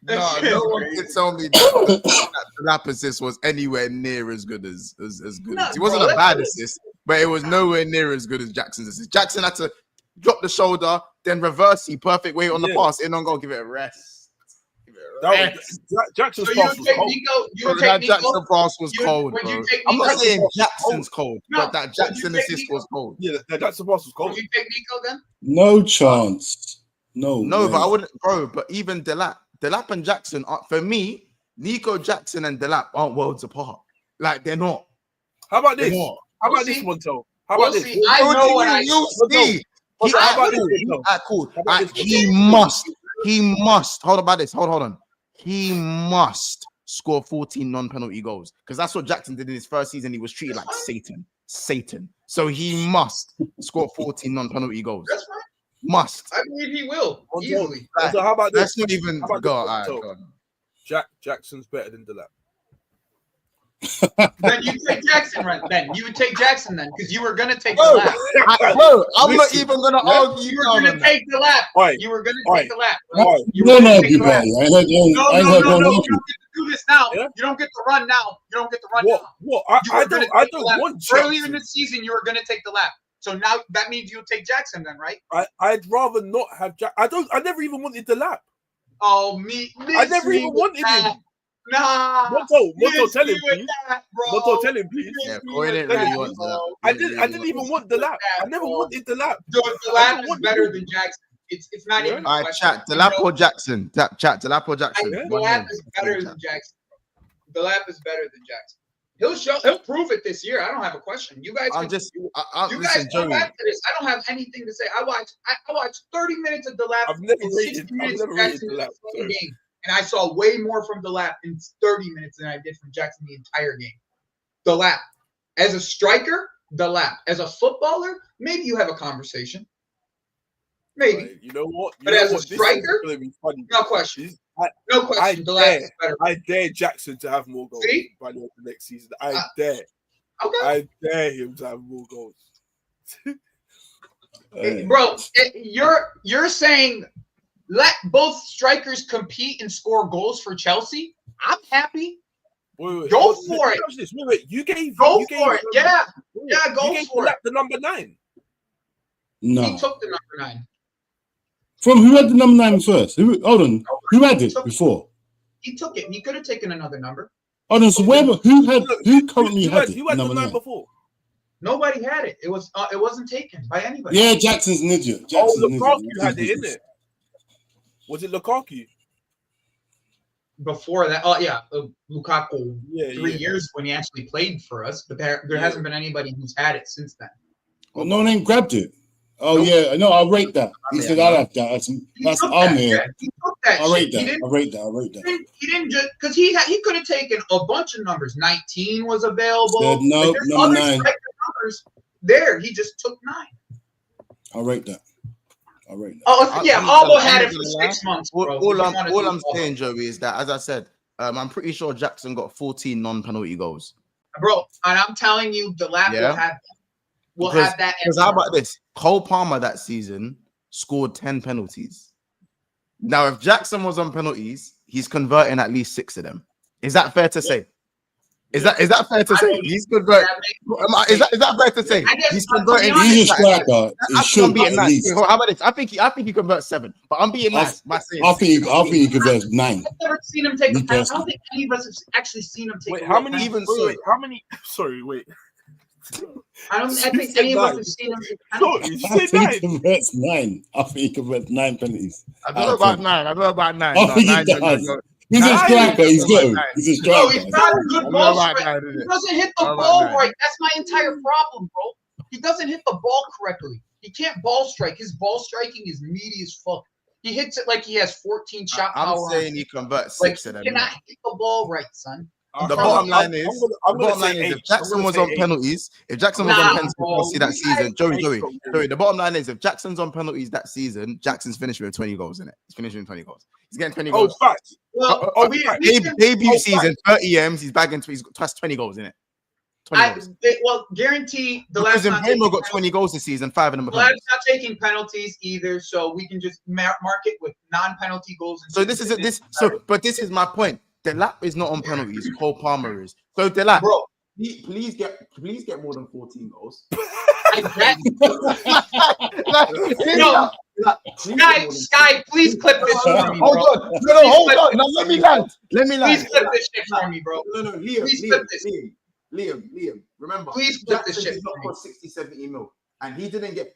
No one can tell me that Delap assist was anywhere near as good as good. It wasn't a bad assist, but it was nowhere near as good as Jackson's assist. Jackson had to drop the shoulder, then reverse the perfect weight on the pass, in on goal, give it a rest. Jackson's pass was cold. That Jackson pass was cold, bro. I'm not saying Jackson's cold, but that Jackson assist was cold. Yeah, that Jackson pass was cold. Would you take Nico then? No chance. No, but I wouldn't, bro. But even Delap and Jackson are, for me, Nico Jackson and Delap aren't worlds apart. Like they're not. How about this? How about this, Montel? How about this? I know what I see. He must. Hold about this. Hold on. He must score 14 non-penalty goals because that's what Jackson did in his first season. He was treated like Satan. So he must score 14 non-penalty goals. That's right. Must. I believe he will easily. So how about this? That's not even go. Jackson's better than Delap. Then you take Jackson, right? Then you would take Jackson then, because you were gonna take the lap. I'm not even gonna argue. You were gonna take the lap. You were gonna take the lap. No, you bet. No. You don't get to do this now. You don't get to run now. What? I don't want Jackson. Earlier in the season, you were gonna take the lap. So now that means you'll take Jackson then, right? I'd rather not have Jack. I never even wanted the lap. Oh, me. I never even wanted him. Nah. Motto, tell him, please. Motto, tell him, please. Yeah, Corey didn't really want the lap. I didn't even want the lap. I never wanted the lap. The lap is better than Jackson. It's not even. All right, chat. The lap or Jackson? Chat. The lap or Jackson? The lap is better than Jackson. The lap is better than Jackson. He'll prove it this year. I don't have a question. You guys, listen, guys go Joey. back to this. I don't have anything to say. I watched 30 minutes of Delap. I've never and rated 60 minutes of Delap. Jackson in the same game, and I saw way more from Delap in 30 minutes than I did from Jackson the entire game. Delap, as a striker, Delap, as a footballer, maybe you have a conversation. Maybe. Right. You know what? But as a striker, no question. No question. Delap is better. I dare Jackson to have more goals by the end of the next season. I dare. Okay. I dare him to have more goals. Bro, you're saying let both strikers compete and score goals for Chelsea? I'm happy. Go for it. Wait, you gave go you for gave, it. Yeah, go you gave for it. The number 9. No. He took the number 9. From who had the number 9 first? Hold on. Who had it before? He took it. He could have taken another number. Hold on. So who currently had it? Who had the number 9 9 before? Nobody had it. It wasn't taken by anybody. Yeah, Jackson's an idiot. Lukaku had it, innit? Was it Lukaku? Before that, Lukaku 3 years when he actually played for us, but there hasn't been anybody who's had it since then. Well, no one ain't grabbed it. Oh yeah, no, I'll rate that. He said I'll have that. That's Amir. He took that. I'll rate shit. that. I'll rate that. He didn't just because he could have taken a bunch of numbers. 19 was available. Said no, there's number other 9. numbers there. He just took 9. I'll rate that. Oh yeah, Albo had it for 6 months. Bro. All I'm saying, Joey, is that as I said, I'm pretty sure Jackson got 14 non-penalty goals. Bro, and I'm telling you, the lap will have that. Because how about this? Cole Palmer that season scored 10 penalties. Now, if Jackson was on penalties, he's converting at least 6 of them. Is that fair to say? Is that fair to say? He's converting. Is that fair to say? He's converting. He's a striker. He should be at least. How about this? I think he converts 7, but I'm being nice by saying. I think he converts 9. I've never seen him take a penalty. I don't think any of us have actually seen him take. Wait, how many? How many? Sorry, wait. I think any of us have seen him take a penalty. I think he converts 9. I think he converts 9 penalties. I don't know about 9. I don't know about 9. I think he does. He's a striker. He's good. He's a striker. No, he's not a good ball striker. He doesn't hit the ball right. That's my entire problem, bro. He doesn't hit the ball correctly. He can't ball strike. His ball striking is meaty as fuck. He hits it like he has 14 shot power. I'm saying he converts 6 of them. He cannot hit the ball right, son. The bottom line is, if Jackson was on penalties, that season, Joey, the bottom line is, if Jackson's on penalties that season, Jackson's finishing with 20 goals in it. He's finishing with 20 goals. He's getting 20 goals. Well, debut season, 30 M's, he's bagging, he's got 20 goals in it. Guarantee the last time Bremer got 20 goals this season, 5 of them. Well, I'm not taking penalties either, so we can just mark it with non-penalty goals. So this is my point. Delap is not on penalties. Cole Palmer is. So Delap, bro, please get more than 14 goals. Sky, please clip this for me, bro. Hold on. Now let me land. Please clip this shit for me, bro. No, Liam. Remember, please clip this shit. He's not got 60, 70 mil, and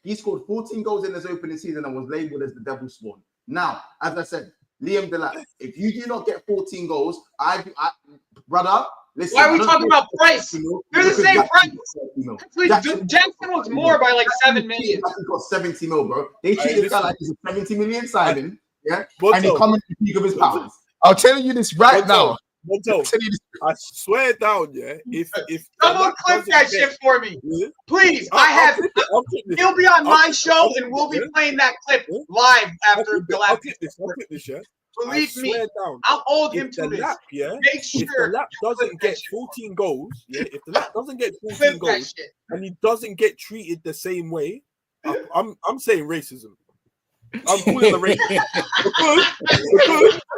he scored 14 goals in his opening season and was labeled as the devil spawn. Now, as I said, Liam Delap, if you do not get 14 goals, brother, listen. Why are we talking about price? They're the same price. Actually, Jackson was more by like 7 million. Jackson got 70 mil, bro. They treat this guy like he's a 70 million signing, and he coming to the peak of his powers. I'll tell you this right now. I swear down, if someone clip that shit for me, please. He'll be on my show, and we'll be playing that clip live after the last. I'll clip this, Believe me, I'll hold him to this. Make sure if the lap doesn't get 14 goals, if the lap doesn't get 14 goals, and he doesn't get treated the same way, I'm saying racism. I'm calling the racism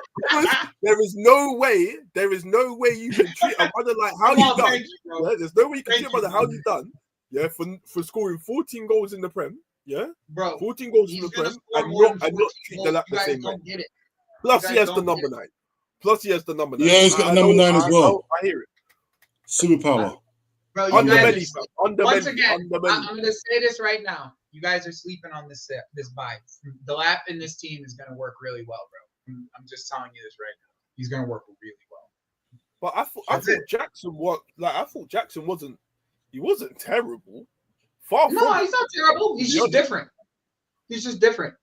because there is no way you can treat a brother like how you done. There's no way you can treat a brother how you done. For scoring 14 goals in the Prem. Bro, 14 goals in the Prem and not treat the lap the same way. Plus he has the number 9. Yeah, he's got the number 9 as well. I hear it. Superpower. Bro, once again, I'm going to say this right now. You guys are sleeping on this vibe. The lap in this team is going to work really well, bro. I'm just telling you this right now. He's going to work really well. But I thought Jackson wasn't terrible. No, he's not terrible. He's just different. He's just different.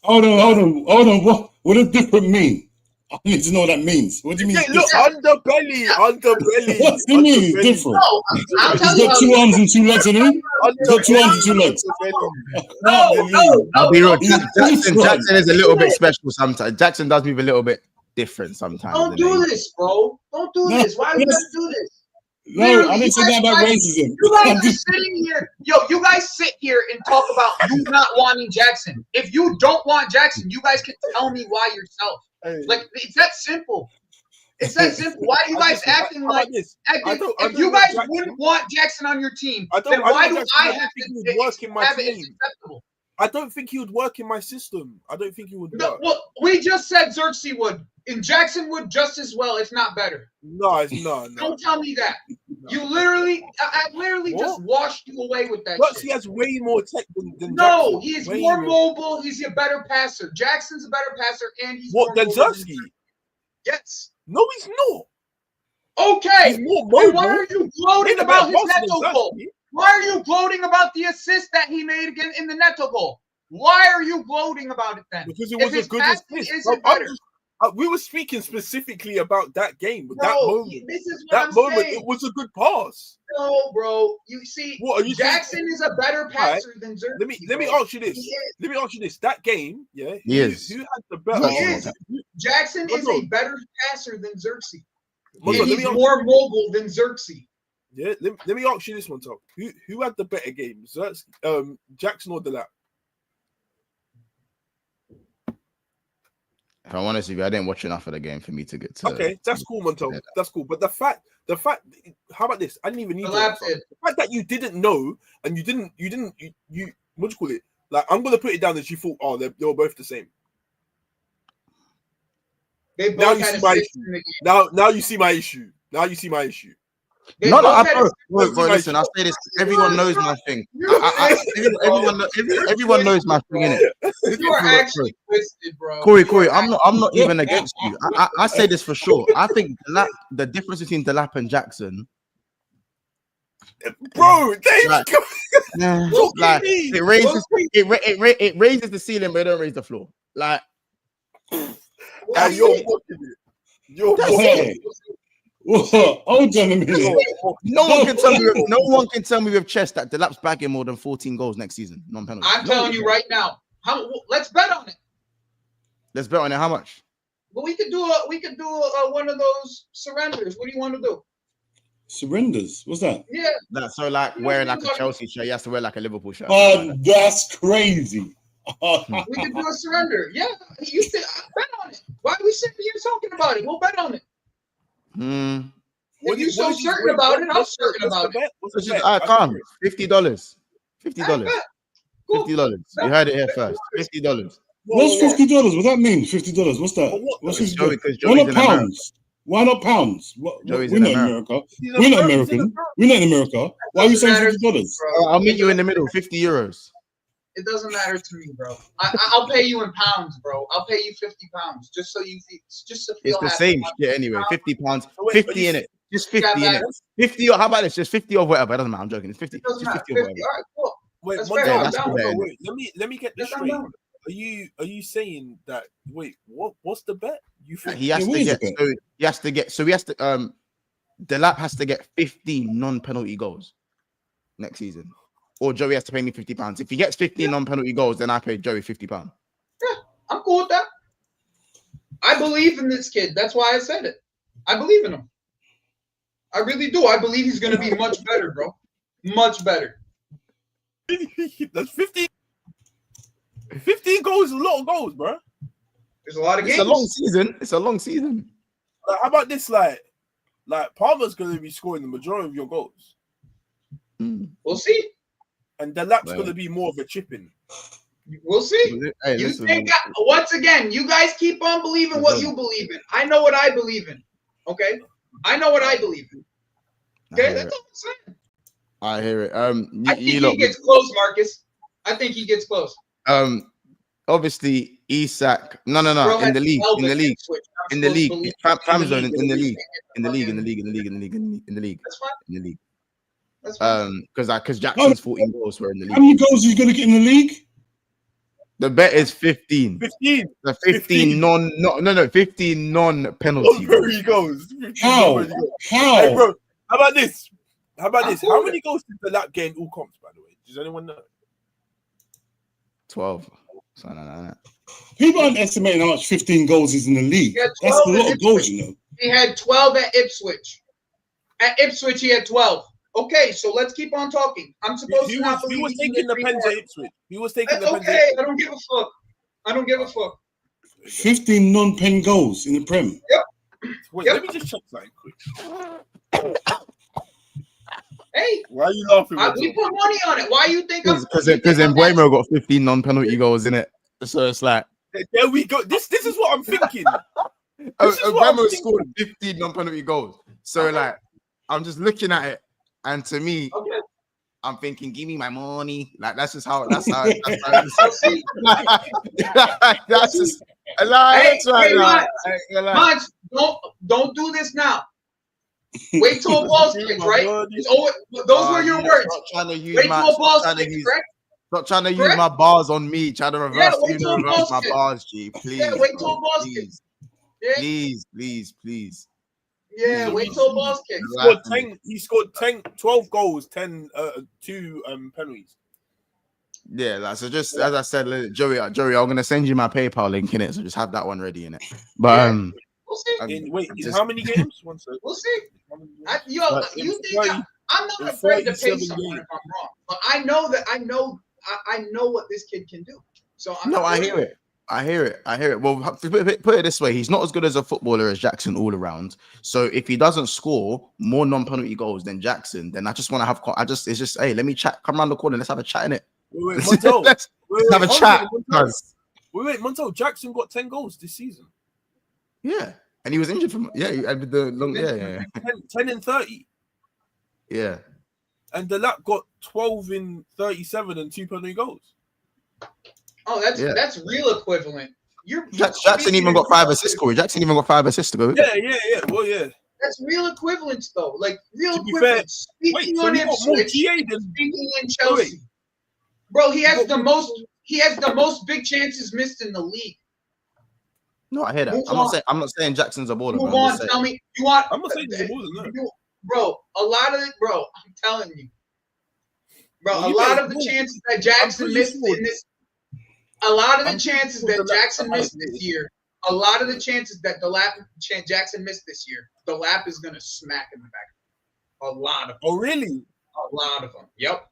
Hold on. What does different mean? I need to know what that means. What do you mean? Yeah, look, underbelly. What do you mean? It's different. No, I'll tell He's got 2 arms and 2 legs, isn't he? He's got 2 arms and 2 legs. No. I'll be real. Jackson is a little bit special sometimes. Jackson does move a little bit different sometimes. Don't do this, bro. Don't do this. Why are you gonna do this? No, I didn't say that about racism. You guys are sitting here. You guys sit here and talk about you not wanting Jackson. If you don't want Jackson, you guys can tell me why yourself. Like, it's that simple. It's that simple. Why are you guys acting like this? If you guys wouldn't want Jackson on your team, then why do I have to work in my have it team? acceptable? I don't think he would work in my system. I don't think he would work. Well, we just said Xerxes would, and Jackson would just as well, if not better. No. Don't tell me that. You literally, I literally just washed you away with that. Plus, he has way more tech than No, Jackson. he's more mobile. He's a better passer. Jackson's a better passer, and he's more than mobile. Xerxes? Yes. No, he's not. Okay. He's more mobile. Why are you gloating about his Neto goal? Why are you gloating about the assist that he made again in the Neto goal? Why are you gloating about it then? Because it was a good assist. We were speaking specifically about that game, but that moment. This is what I'm saying. It was a good pass. No, bro. You see, Jackson is a better passer than Xerxes. Let me ask you this. Let me ask you this. That game, yeah. Who had the better? He is. Jackson is a better passer than Xerxes. He's more mobile than Xerxes. Yeah. Let me ask you this one, Tom. Who had the better game, Xerxes, Jackson or Delap? If I'm honest with you, I didn't watch enough of the game for me to get to. Okay, that's cool, Montel. That's cool. But the fact, how about this? I didn't even need the fact that you didn't know and you what do you call it? Like, I'm gonna put it down that you thought, they were both the same. They both had assists in the game. Now you see my issue. Listen, I'll say this. Everyone knows my thing. Everyone knows my thing, innit? You are actually twisted, bro. Corey, I'm not even against you. I say this for sure. I think the difference between Delap and Jackson, bro, it raises the ceiling, but it don't raise the floor. Like, you're hold on a minute. No one can tell me with chest that Delap's bagging more than 14 goals next season, non-penalty. I'm telling you right now. Let's bet on it. Let's bet on it. How much? But we could do one of those surrenders. What do you want to do? Surrenders? What's that? Yeah. So like wearing like a Chelsea shirt, you have to wear like a Liverpool shirt. That's crazy. We could do a surrender. Yeah, you said bet on it. Why are we sitting here talking about it? We'll bet on it. If you're so certain about it, I'm certain about it. Calm. $50. $50. $50. You heard it here first. $50. What's $50? What that mean? $50. What's that? What's $50? Why not pounds? Why not pounds? We're not in America. We're not American. We're not in America. Why are you saying $50? I'll meet you in the middle. €50. It doesn't matter to me, bro. I'll pay you in pounds, bro. I'll pay you £50 just so you feel. Just to feel. It's the same shit anyway. £50. 50 in it. Just 50 in it. 50 or how about this? Just 50 or whatever. It doesn't matter. I'm joking. It's 50. Just 50 or whatever. All right, cool. Wait, let me get this straight. Are you saying that? Wait, what's the bet? You think he has to get? Delap has to get 50 non-penalty goals next season, or Joey has to pay me £50. If he gets 50 non-penalty goals, then I pay Joey £50. Yeah, I'm cool with that. I believe in this kid. That's why I said it. I believe in him. I really do. I believe he's going to be much better, bro. Much better. That's 50. 15 goals is a lot of goals, bro. There's a lot of games. It's a long season. Like, how about this? Like Palmer's going to be scoring the majority of your goals. We'll see. And Delap's going to be more of a chipping. We'll see. Hey, once again, you guys keep on believing what you believe in. I know what I believe in. Okay? I know what I believe in. Okay? That's all I'm saying. I hear it. I think he gets close, Marcus. I think he gets close. obviously Isak. No. Bro In had the league. 12 In the at league. Ipswich. I'm In the supposed to league. believe Fam zone. In the league. fucking- In the league. In the league. In the league. In the league. In the league. That's fine. In the league. That's fine. Because Jackson's 14 goals were in the How many league. goals are you going to get in the league? The bet is 15. 15. The 15 15 non-penalty. There he goes. How? Hey, bro, how about this? How many goals did the lap get in all comps, by the way? Does anyone know? 12. Something like that. People aren't estimating how much 15 goals is in the league. That's a lot of goals, you know. He had 12 at Ipswich. At Ipswich, he had 12. Okay, so let's keep on talking. I'm supposed to not believe he was taking the pens at Ipswich. He was taking That's the pens. okay. I don't give a fuck. I don't give a fuck. 15 non-pen goals in the Prem. Yep. Wait, let me just check something quick. Hey, why are you laughing? We put money on it. Why you think? Because Mbuemo got 15 non-penalty goals in it, so it's like there we go. This is what I'm thinking. Mbuemo scored 15 non-penalty goals. So like, I'm just looking at it, and to me, I'm thinking, give me my money. Like that's just how. That's just Mons, don't do this now. Wait till a ball's kicked, right? Those were your words. Wait till a ball's kicked, correct? Stop trying to use my bars on me. Trying to reverse my bars, G. Please. Yeah, wait till a ball's kicked. Please. Yeah, wait till a ball's kicked. He scored 12 goals, 2 penalties. Yeah, like so. Just as I said, Joey, I'm gonna send you my PayPal link in it, so just have that one ready in it. But we'll see. Wait, how many games? We'll see. You think I'm not afraid to pay someone if I'm wrong, but I know what this kid can do. So I hear it. Well, put it this way: he's not as good as a footballer as Jackson all around. So if he doesn't score more non-penalty goals than Jackson, then I just want to have. It's just hey, let me chat. Come around the corner. Let's have a chat in it. Wait, Montel. Let's have a chat. Wait, Montel. Jackson got 10 goals this season. Yeah, and he was injured from the long 10 in 30. Yeah, and the lap got 12 in 37 and 2 penalty goals. Oh, that's real equivalent. Jackson even got 5 assists, Corey. Jackson even got 5 assists to go. Yeah. Well, yeah. That's real equivalence, though. Like real equivalent. Speaking on Ipswich, speaking in Chelsea, bro, he has the most big chances missed in the league. No, I hear that. I'm not saying Jackson's a baller. Move on. Tell me you want. I'm not saying he's a baller, no. Bro, a lot of it, bro. I'm telling you, bro. A lot of the chances that Jackson missed in this. A lot of the chances that Jackson missed this year, a lot of the chances that Jackson missed this year, the lap is going to smack in the back. A lot of them. Oh, really? A lot of them. Yep.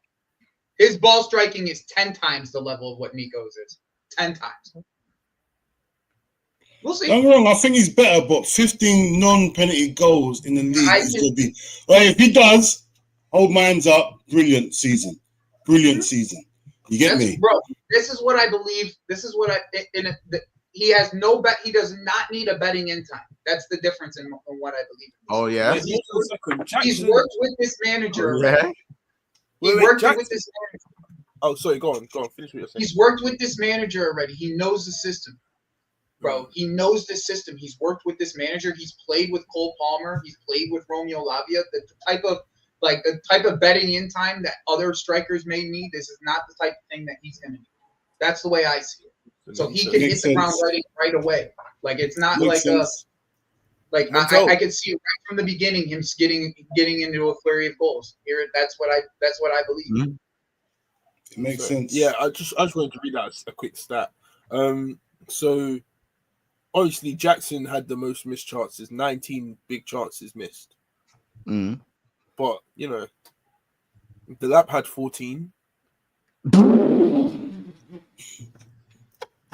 His ball striking is 10 times the level of what Nico's is. 10 times. We'll see. I'm wrong. I think he's better, but 15 non-penalty goals in the league is going to be. Well, if he does, hold my hands up. Brilliant season. You get me, bro? This is what I believe. This is what he has no bet. He does not need a betting in time. That's the difference in what I believe. Oh yeah. He's worked with this manager. Yeah. He worked with this manager. Oh, sorry. Go on. Finish what you're saying. He's worked with this manager already. He knows the system, bro. He knows the system. He's worked with this manager. He's played with Cole Palmer. He's played with Romeo Lavia. The type of betting in time that other strikers may need. This is not the type of thing that he's going to need. That's the way I see it. So he can hit the ground right away. Like it's not like sense. I could see it right from the beginning him getting into a flurry of goals. That's what I believe. Mm-hmm. It makes sense. Yeah, I just wanted to read out a quick stat. So obviously Jackson had the most missed chances, 19 big chances missed. Mm. But the lap had 14.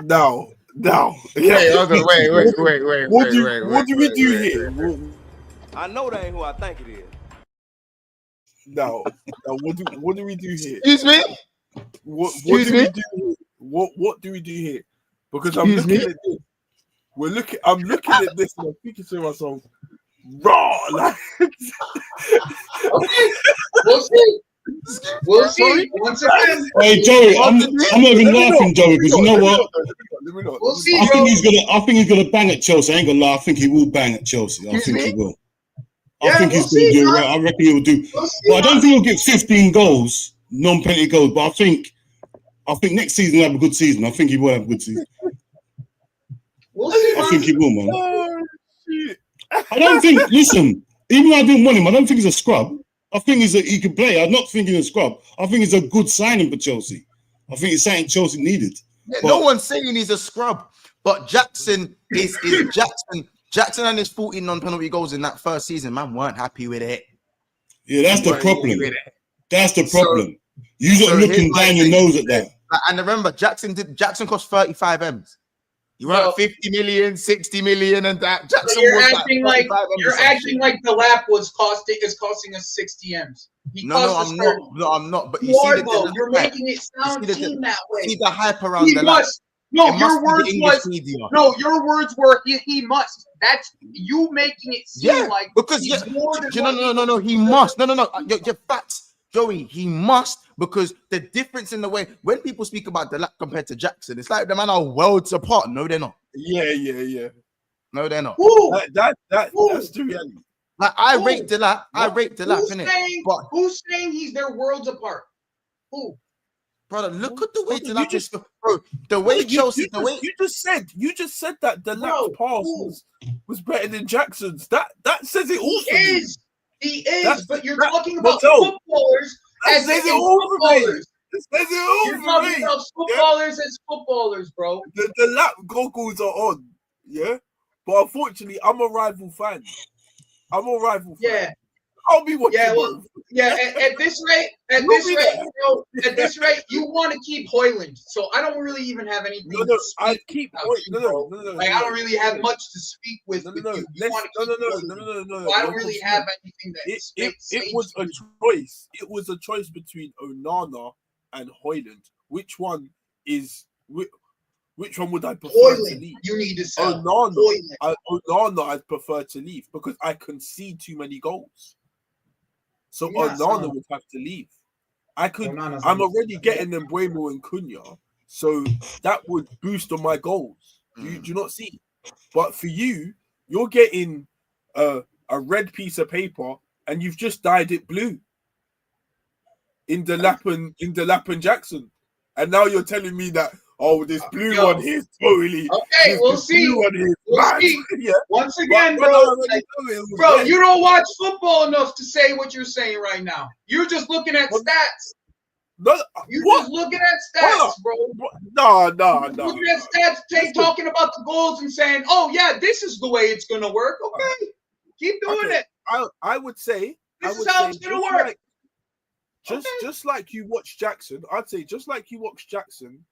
Now. Wait. What do we do here? I know that ain't who I think it is. Now, what do we do here? Excuse me. What do we do here? What do we do here? Because I'm looking at this. I'm looking at this and I'm thinking to myself, raw. Like, we'll see. We'll see. Once again. Hey Joey, I'm not even laughing, Joey, because you know what? We'll see, I bro. think he's gonna bang at Chelsea. I ain't gonna lie. I think he will bang at Chelsea. I think he will. I think he's gonna do it right. I reckon he'll do. But I don't think he'll get 15 goals, non-penalty goals. But I think next season he'll have a good season. I think he will have a good season. We'll see. I think he will, man. I don't think. Listen, even though I didn't want him, I don't think he's a scrub. I think he can play. I'm not thinking he's a scrub. I think he's a good signing for Chelsea. I think it's something Chelsea needed. Yeah, no one's saying he's a scrub, but Jackson is Jackson. Jackson and his 14 non-penalty goals in that first season, man, weren't happy with it. Yeah, that's the problem. That's the problem. You're looking down your nose at that. And remember, Jackson cost 35 M's. You weren't 50 million, 60 million, and that. Jackson you're was acting like the lap is costing us 60 M's. I'm not. But you're making it sound that way. See the hype around the lap. No, your words were he must. That's you making it seem like because no, he must. No. Your facts, Joey. He must, because the difference in the way when people speak about the lap compared to Jackson, it's like the man are worlds apart. No, they're not. Yeah. No, they're not. That's the reality. Like I rate the lap. Who's saying he's their worlds apart? Who? Brother, look at the way the lap is, bro. The way Chelsea, you just said that the lap pass was better than Jackson's. That says it all. He is. But you're talking about footballers as footballers. You're talking about footballers as footballers, bro. The lap goggles are on, yeah. But unfortunately, I'm a rival fan. Yeah. I'll be watching. At this rate, you want to keep Højlund. So I don't really even have anything. I don't really have much to speak with. I don't really have anything that. It was a choice. It was a choice between Onana and Højlund. Which one would I prefer to leave? You need to sell. Onana, I'd prefer to leave because I concede too many goals. So Onana would have to leave. I'm already getting Mbeumo and Cunha, so that would boost on my goals. Do you not see? But for you, you're getting a red piece of paper and you've just dyed it blue in the lap and Jackson, and now you're telling me that this blue one here is totally okay. We'll see. We'll see. Yeah. Once again, bro, you don't watch football enough to say what you're saying right now. You're just looking at stats. Just looking at stats, bro. No. Looking at stats, talking about the goals and saying, "Oh yeah, this is the way it's gonna work." Okay, keep doing it. I would say this is how it's gonna work. Just like you watch Jackson, I'd say just like you watch Jackson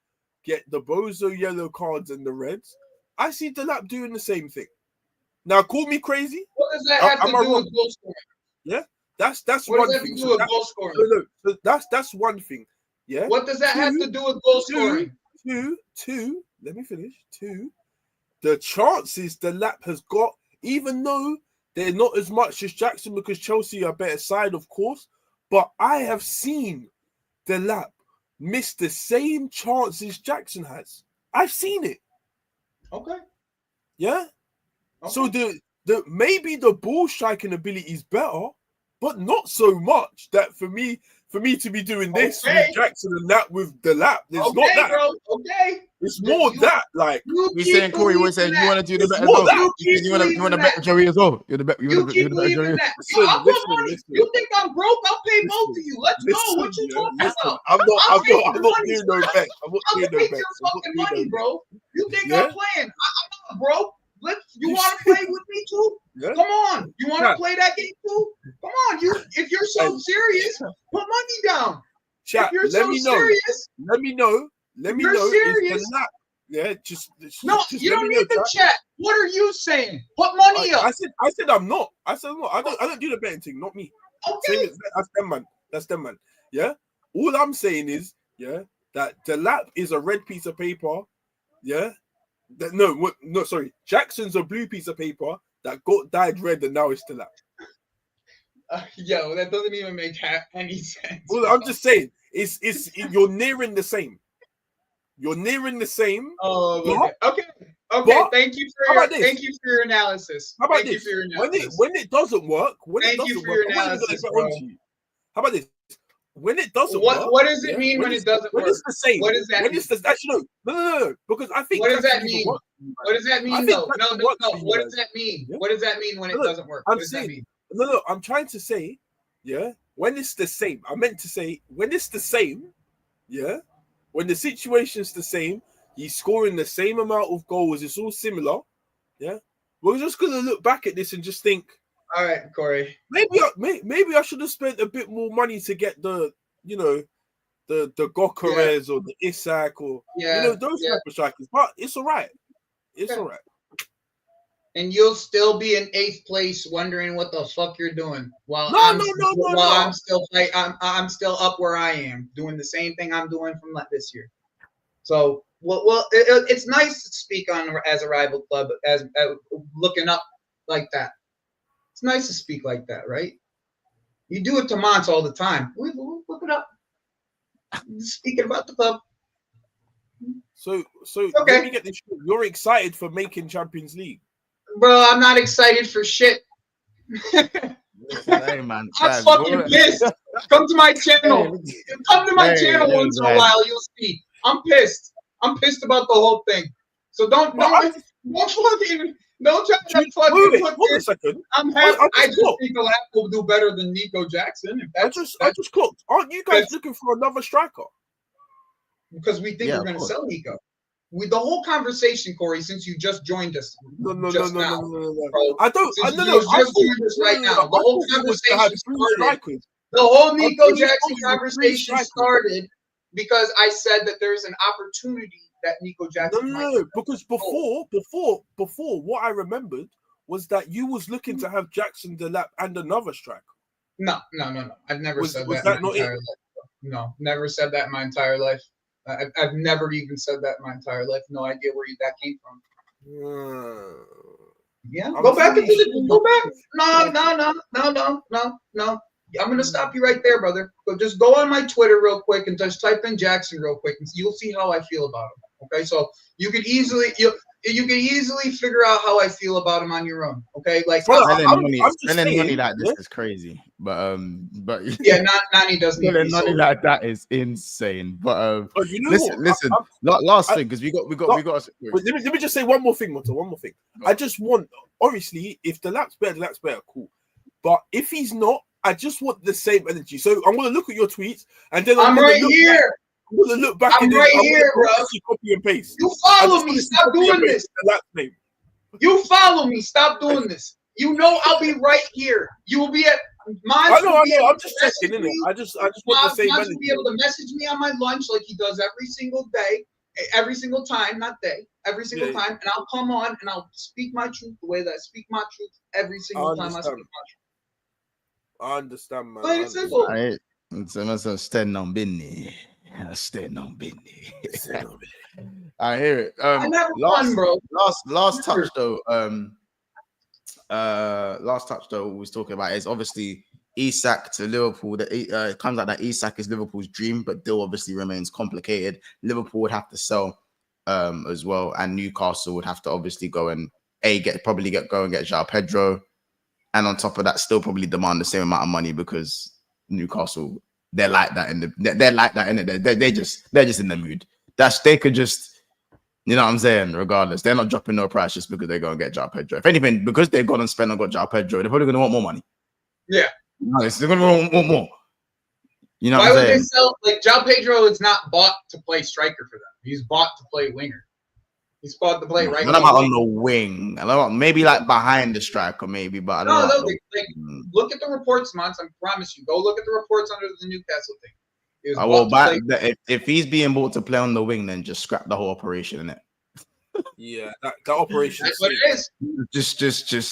get the bozo yellow cards and the reds, I see Delap doing the same thing. Now, call me crazy. What does that have to do with goal scoring? Yeah, that's what one does that thing. Have to do with goal scoring? No, that's one thing. Yeah. What does that have to do with goal scoring? Two. Let me finish. Two. The chances Delap has got, even though they're not as much as Jackson, because Chelsea are better side, of course, but I have seen Delap miss the same chances Jackson has. I've seen it. Okay. Yeah. Okay. So the maybe the ball striking ability is better, but not so much that for me to be doing this with Jackson and that with the lap. There's not that. Bro. Okay. It's more that like we're saying Corey. We're saying you want to do the better goal. You want to bet Joey as well. You want to bet Joey. Listen. You think I'm broke? I'll pay both of you. Let's go. What you talking about? I'm not doing no bet. I'm not doing no bet. Your fucking money, bro. You think I'm playing? I'm not broke. You want to play with me too? Yeah. Come on. You want to play that game too? Come on. If you're so serious, put money down. Chat, if you're so serious, let me know. You're serious. Yeah, no, you don't need the chat. What are you saying? Put money up. I said I'm not. I don't do the betting thing. Not me. Okay. That's them, man. Yeah. All I'm saying is, that the lap is a red piece of paper. Yeah. Sorry. Jackson's a blue piece of paper that got dyed red and now it's the lap. Yo, that doesn't even make any sense. Well, I'm just saying, you're nearing the same. You're nearing the same. Oh, okay. But, thank you for your analysis. How about thank this? You for your analysis. When it doesn't work, thank you for your analysis, bro. How about this? When it doesn't work, what does it mean when it doesn't work? When it's the same. What does that mean? Actually, no, because I think. What does that mean? What does that mean? No. What does that mean? Yeah? What does that mean when it doesn't work? What does that mean? No. I'm trying to say, yeah, when it's the same. I meant to say when it's the same, yeah, when the situation's the same, he's scoring the same amount of goals. It's all similar, yeah. We're just gonna look back at this and just think. All right, Corey. Maybe I should have spent a bit more money to get the Gokares or the Isak or those type of strikers. But it's all right. It's all right. And you'll still be in 8th place, wondering what the fuck you're doing. While I'm still up where I am, doing the same thing I'm doing from this year. So, it's nice to speak on as a rival club, as looking up like that. It's nice to speak like that, right? You do it to Mons all the time. Look it up. Speaking about the club. So let me get this straight. You're excited for making Champions League? Bro, I'm not excited for shit. Hey, man, I'm fucking pissed. Come to my channel. Come to my channel once in a while. You'll see. I'm pissed. I'm pissed about the whole thing. So don't try to fucking Hold a second. I just think Lap will do better than Nico Jackson. I just clocked. Aren't you guys looking for another striker? Because we think we're going to sell Nico. The whole conversation, Corey, since you just joined us. No. I don't. Just doing this right now. The whole conversation started. The whole Nico Jackson conversation started because I said that there's an opportunity that Nico Jackson. No, because before, what I remembered was that you was looking to have Jackson, Delap, and another striker. No. I've never said that in my entire life. No, never said that in my entire life. I've never even said that in my entire life. No idea where that came from. Yeah, go back. No. I'm gonna stop you right there, brother. So just go on my Twitter real quick and just type in Jackson real quick, and you'll see how I feel about him. Okay, so you could easily figure out how I feel about him on your own. Okay, like spending money like this is crazy, but yeah, Nani doesn't. Spending money like that is insane. But listen. Last thing, because we got. Let me just say one more thing, Moto. One more thing. I just want, obviously, if the lap's better, cool. But if he's not, I just want the same energy. So I'm gonna look at your tweets, and then I'm right here. I'm gonna look back. I'm right here, bro. Copy and paste. You follow me. Stop doing this. You follow me. Stop doing this. You know I'll be right here. You will be at mine. I know. I'm just checking, innit? I just want the same energy. Will be able to message me on my lunch like he does every single day, every single time, not day, every single time, and I'll come on and I'll speak my truth the way that I speak my truth every single time I speak my truth. I understand, man. Plain and simple. It's staying on business. I hear it. I never won, bro. Last touch though. Last touch though. We was talking about is obviously Isak to Liverpool. It comes out that Isak is Liverpool's dream, but deal obviously remains complicated. Liverpool would have to sell as well, and Newcastle would have to obviously go and get João Pedro. And on top of that, still probably demand the same amount of money because Newcastle, they're like that in it. They're just in the mood. They could just, you know what I'm saying? Regardless, they're not dropping no price just because they're going to get João Pedro. If anything, because they've gone and spent and got João Pedro, they're probably going to want more money. Yeah, they're going to want more. You know why what I'm saying? Why would they sell? Like João Pedro is not bought to play striker for them. He's bought to play winger. He's bought to play right. What about on the wing? Maybe like behind the striker, maybe. But I don't know. Look at the reports, Mons. I promise you. Go look at the reports under the Newcastle thing. If he's being bought to play on the wing, then just scrap the whole operation, innit? Yeah, that operation. That's what it is. Just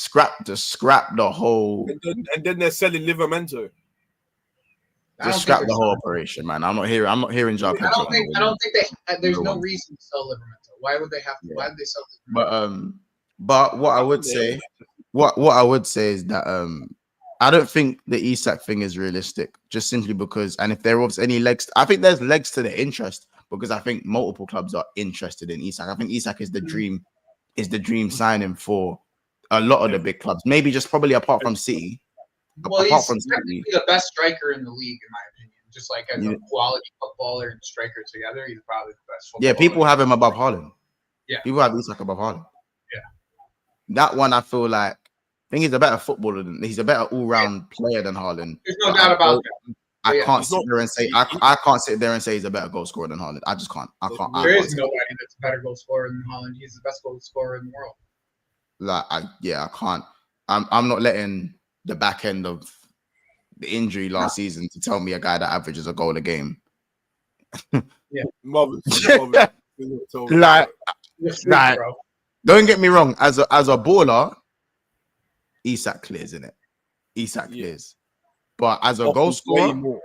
scrap the whole. And then they're selling Livramento. Just scrap the whole operation, man. I'm not hearing João Pedro. I don't think there's no reason to sell Livramento. Why would they have to? Why did they sell it? But what I would say, is that I don't think the Isak thing is realistic, just simply because, and if there was any legs, I think there's legs to the interest because I think multiple clubs are interested in Isak. I think Isak is the dream signing for a lot of the big clubs. Maybe just probably apart from City. Well, he's technically the best striker in the league, in my opinion. Just like as a quality footballer and striker together, he's probably the best footballer. Yeah, people have him above Haaland. Yeah. People have Isak above Haaland. Yeah. That one, I feel like, I think he's a better footballer than, he's a better all-round player than Haaland. There's no doubt about that. I can't sit there and say I can't sit there and say he's a better goal scorer than Haaland. I just can't. There is nobody that's a better goal scorer than Haaland. He's the best goal scorer in the world. Like, I can't. I'm not letting the back end of the injury last season to tell me a guy that averages a goal a game. Yeah, like, don't get me wrong. As a baller, Isak clears in it. Isak clears, but as a goal scorer,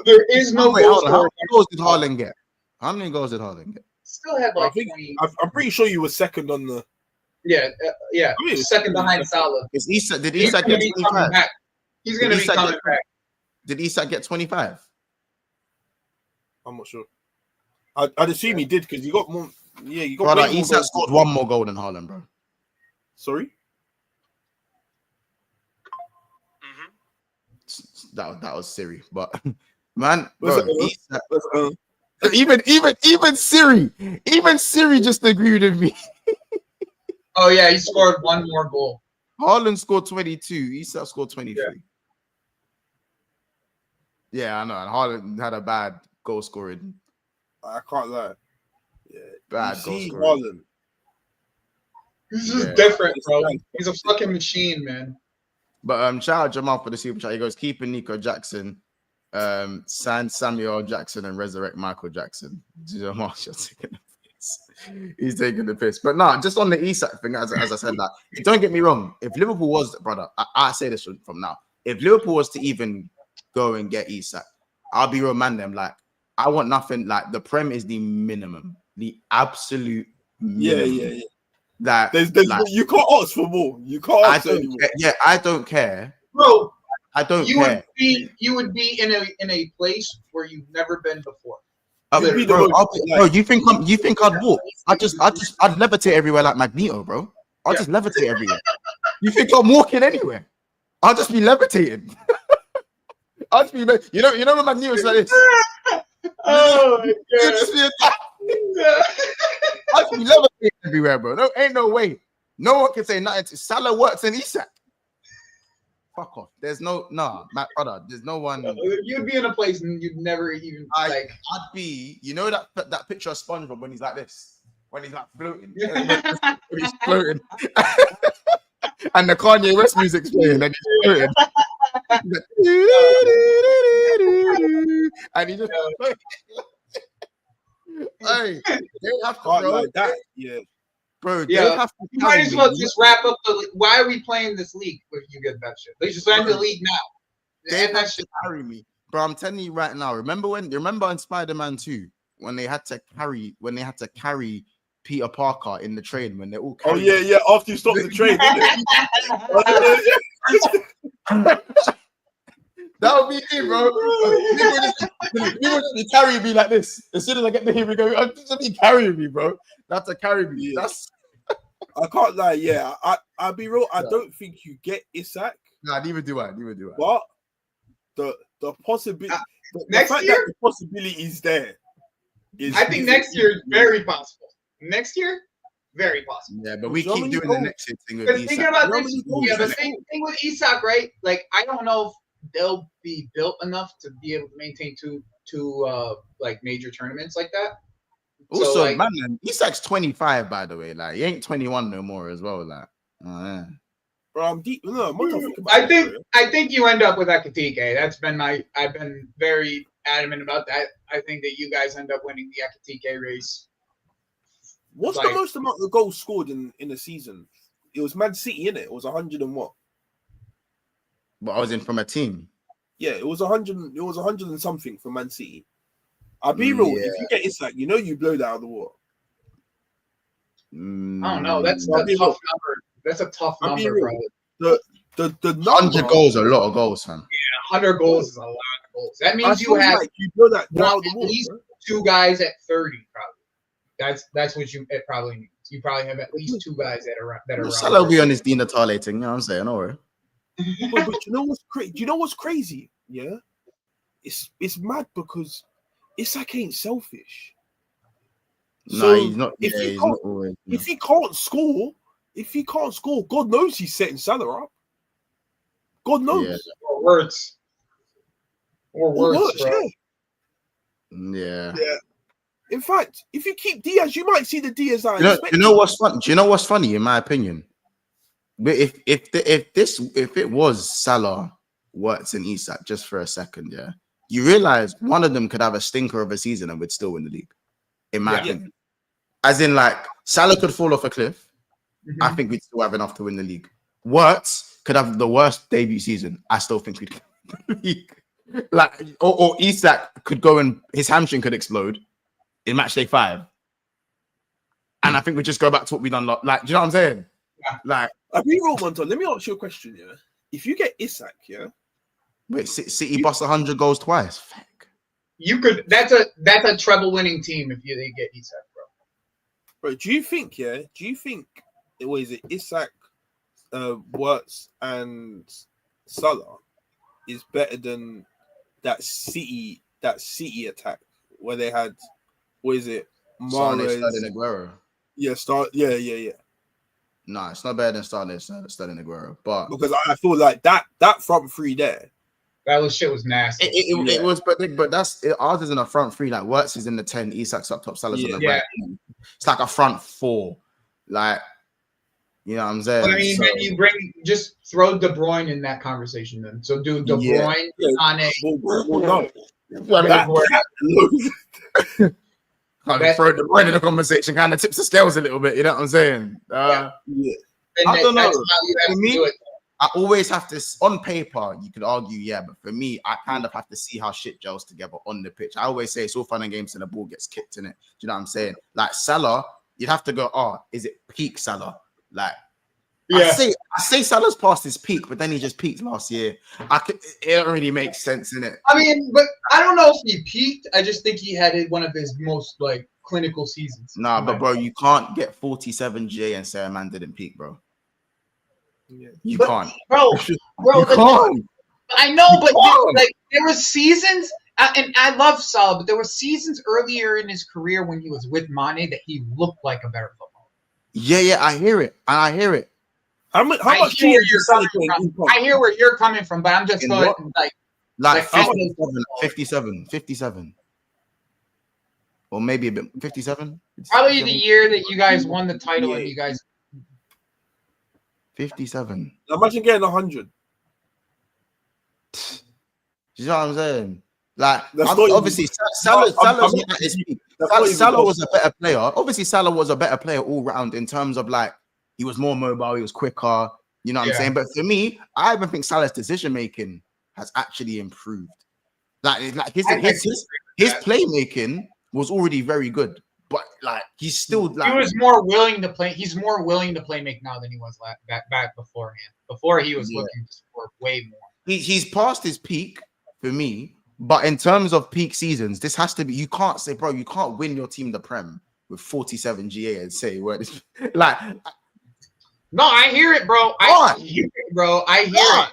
there is no goal scorer. How many goals did Haaland get? How many goals did Haaland get? Still had like. I'm pretty sure you were second on the. Yeah. I mean, second behind Salah. Did Isak get 25? He's going to be coming back. Did Isak get 25? I'm not sure. I'd assume he did because he got more. Yeah, you got. Brother, Isak scored one more goal than Haaland, bro. Sorry. That was Siri, but man, bro, Isak, even Siri just agreed with me. Oh yeah, he scored one more goal. Haaland scored 22. Isak scored 23. Yeah, I know. And Haaland had a bad goal scoring. I can't lie. Yeah, bad goal scoring. Haaland. This is different, bro. He's a fucking machine, man. But shout out Jamal for the super chat. He goes, keeping Nico Jackson, sign Samuel Jackson and resurrect Michael Jackson. Jamal, you're taking the piss. He's taking the piss. But no, just on the Isak thing, as I said, that don't get me wrong. If Liverpool was, brother, I say this from now. If Liverpool was to even go and get Isak, I'll be real man them. Like, I want nothing. Like, the Prem is the minimum, the absolute minimum. Yeah. That you can't ask for more. You can't ask anymore. I don't care, bro. I don't you care. You would be in a place where you've never been before. Bro, you think I'd walk? I'd levitate everywhere like Magneto, bro. I'll just levitate everywhere. You think I'm walking anywhere? I'll just be levitating. I'll just be, you know when Magneto's like this. Oh my god. I'll be levitating everywhere, bro. No, ain't no way. No one can say nothing. Salah works in Isak. Fuck off. There's my brother. There's no one. You'd be in a place and you'd never even I'd be. You know that picture of SpongeBob when he's like this, when he's like floating, when he's floating, and the Kanye West music's playing, and he's floating, and he just. Hey, they have to like that. Yeah. Bro, yeah, you might as well just wrap up the. Why are we playing this league if you get that shit? They just end the league now. They have to carry me, bro. I'm telling you right now. Remember in Spider-Man 2 when they had to carry Peter Parker in the train when they all. Oh yeah. After you stop the train. That would be it, bro. People just be carrying me like this. As soon as I get the here, we go. I'm just be carrying me, bro. That's a carry me. Yeah. That's. I can't lie. Yeah, I'll be real. I don't think you get Isak. Nah, neither do I. But the possibility, next year, the possibility is there. I think next year is very possible. Next year, very possible. Yeah, but we keep doing the next year thing with Isak. Thinking about this, the same thing with Isak, right? Like, I don't know if they'll be built enough to be able to maintain two like major tournaments like that. Also, so, like, man, Isak's 25, by the way. Like, he ain't 21 no more as well. Like, oh, yeah. Bro, I'm deep. No, I think you end up with Ekitike. I've been very adamant about that. I think that you guys end up winning the Ekitike race. What's the most amount of goals scored in a season? It was Man City, innit? It was 100 and what? But I was in from a team. Yeah, it was 100. It was 100 and something for Man City. I'll be real. If you get Isak, you blow that out of the water. I don't know. That's a tough number. That's a tough number, bro. the 100 goals are a lot of goals, fam. Yeah, 100 goals is a lot of goals. That means you have you know that at least 2 guys at 30, probably. That's what it probably means. You probably have at least 2 guys that are around. Salah will be on his Dean Natale thing. You know what I'm saying? Don't worry. but you know what's crazy? You know what's crazy? Yeah, it's mad because Isak ain't selfish. So he's not. If he can't score, God knows he's setting Salah up. God knows. Yeah. Or words. Or words, bro. Yeah. In fact, if you keep Diaz, you might see the Diaz. You know what's fun? Do you know what's funny? In my opinion, but if it was Salah, Wirtz, and Isak just for a second, yeah, you realize one of them could have a stinker of a season and would still win the league. In my opinion, as in like Salah could fall off a cliff. Mm-hmm. I think we'd still have enough to win the league. Wirtz could have the worst debut season. I still think we'd win the league. Like, or Isak could go and his hamstring could explode in match day 5, and I think we just go back to what we done. Like, do you know what I'm saying? Yeah. Like, I mean, Monton, let me ask you a question. Yeah, if you get Isak, wait, City bust 100 goals twice. Fuck. You could. That's a treble winning team if they get Isak, bro. Bro, do you think it was Isak, Wirtz, and Salah is better than that City attack where they had, what is it? Mahrez, Aguero. Yeah. No, it's not better than Sterling Aguero, but because I feel like that front three there, that shit was nasty. It was, but that's ours is in a front three. Like Wirtz is in the 10, Isak's up top, Salah's on the right. It's like a front 4, like, you know what I'm saying. But I mean, then you just throw De Bruyne in that conversation then. So do De Bruyne on a no. Throw De Bruyne in the conversation kind of tips the scales a little bit. You know what I'm saying? I don't know. For me, I always have to, on paper, you could argue, but for me, I kind of have to see how shit gels together on the pitch. I always say it's all fun and games till the ball gets kicked in it. Do you know what I'm saying? Like Salah, you'd have to go, is it peak Salah? Like, I say Salah's past his peak, but then he just peaked last year. It already makes sense, innit? I mean, but I don't know if he peaked. I just think he had one of his most like clinical seasons. Nah, but bro, you can't get 47 GA and say a man didn't peak, bro. Yeah. You can't, bro. You can't. I know, but there were seasons, and I love Salah, but there were seasons earlier in his career when he was with Mane that he looked like a better footballer. Yeah, I hear it. How much I hear where you're coming from, but I'm just going like 57, or maybe a bit 57. Probably the year that you guys won the title and you guys 57. Imagine getting 100. You know what I'm saying? Like, obviously, Salah was a better player. Obviously, Salah was a better player all round in terms of like he was more mobile, he was quicker. You know what I'm saying? But for me, I even think Salah's decision making has actually improved. Like his playmaking was already very good, but like he's still like he was more willing to play. He's more willing to play make now than he was back beforehand. Before he was looking to score way more. He's past his peak for me. But in terms of peak seasons, this has to be. You can't say, bro, you can't win your team the Prem with 47 GA and say where this like. No, I hear it, bro. I hear it.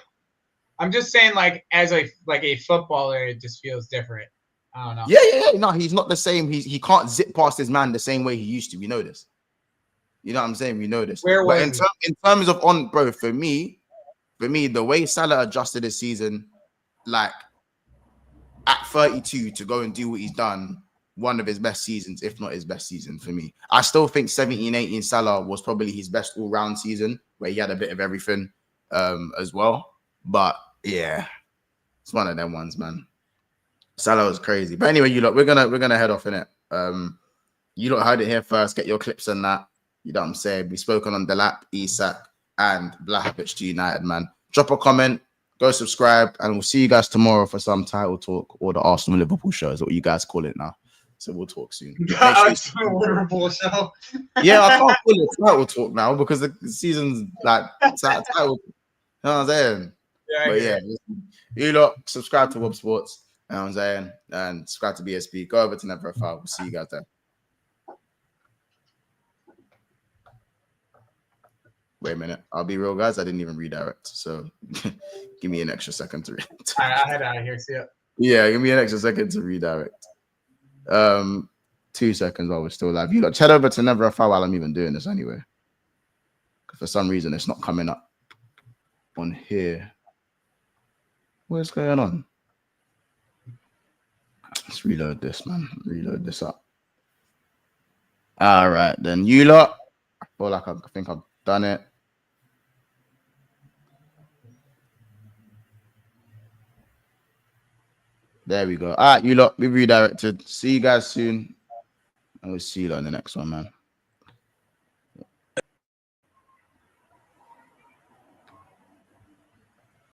I'm just saying, like, as a footballer, it just feels different. I don't know. Yeah. No, he's not the same. He can't zip past his man the same way he used to. We know this. You know what I'm saying? We know this. But in terms of bro, for me, the way Salah adjusted his season, like at 32 to go and do what he's done, one of his best seasons, if not his best season for me. I still think 17-18 Salah was probably his best all-round season, where he had a bit of everything as well. But yeah, it's one of them ones, man. Salah was crazy. But anyway, you lot, we're gonna head off in it. You lot heard it here first. Get your clips on that. You know what I'm saying? We've spoken on Delap, Isak, and Vlahovic to United, man. Drop a comment, go subscribe, and we'll see you guys tomorrow for some title talk or the Arsenal Liverpool show, is what you guys call it now. So we'll talk soon. Liverpool show. Yeah, I can't call it title talk now because the season's like title. what I'm saying? Yeah, But yeah, you lot subscribe to Wob Sports. You know what I'm saying? And subscribe to BSP. Go over to Never a Foul. We'll see you guys there. Wait a minute. I'll be real, guys. I didn't even redirect. So give me an extra second to read. I head out of here. See ya. Yeah, give me an extra second to redirect. 2 seconds while we're still live. You lot, head over to Never a Foul while I'm even doing this anyway. For some reason, it's not coming up on here. What's going on? Let's reload this, man. Reload this up. All right, then. You lot. I feel like I think I've done it. There we go. All right, you lot. We've redirected. See you guys soon. And we'll see you lot in the next one, man.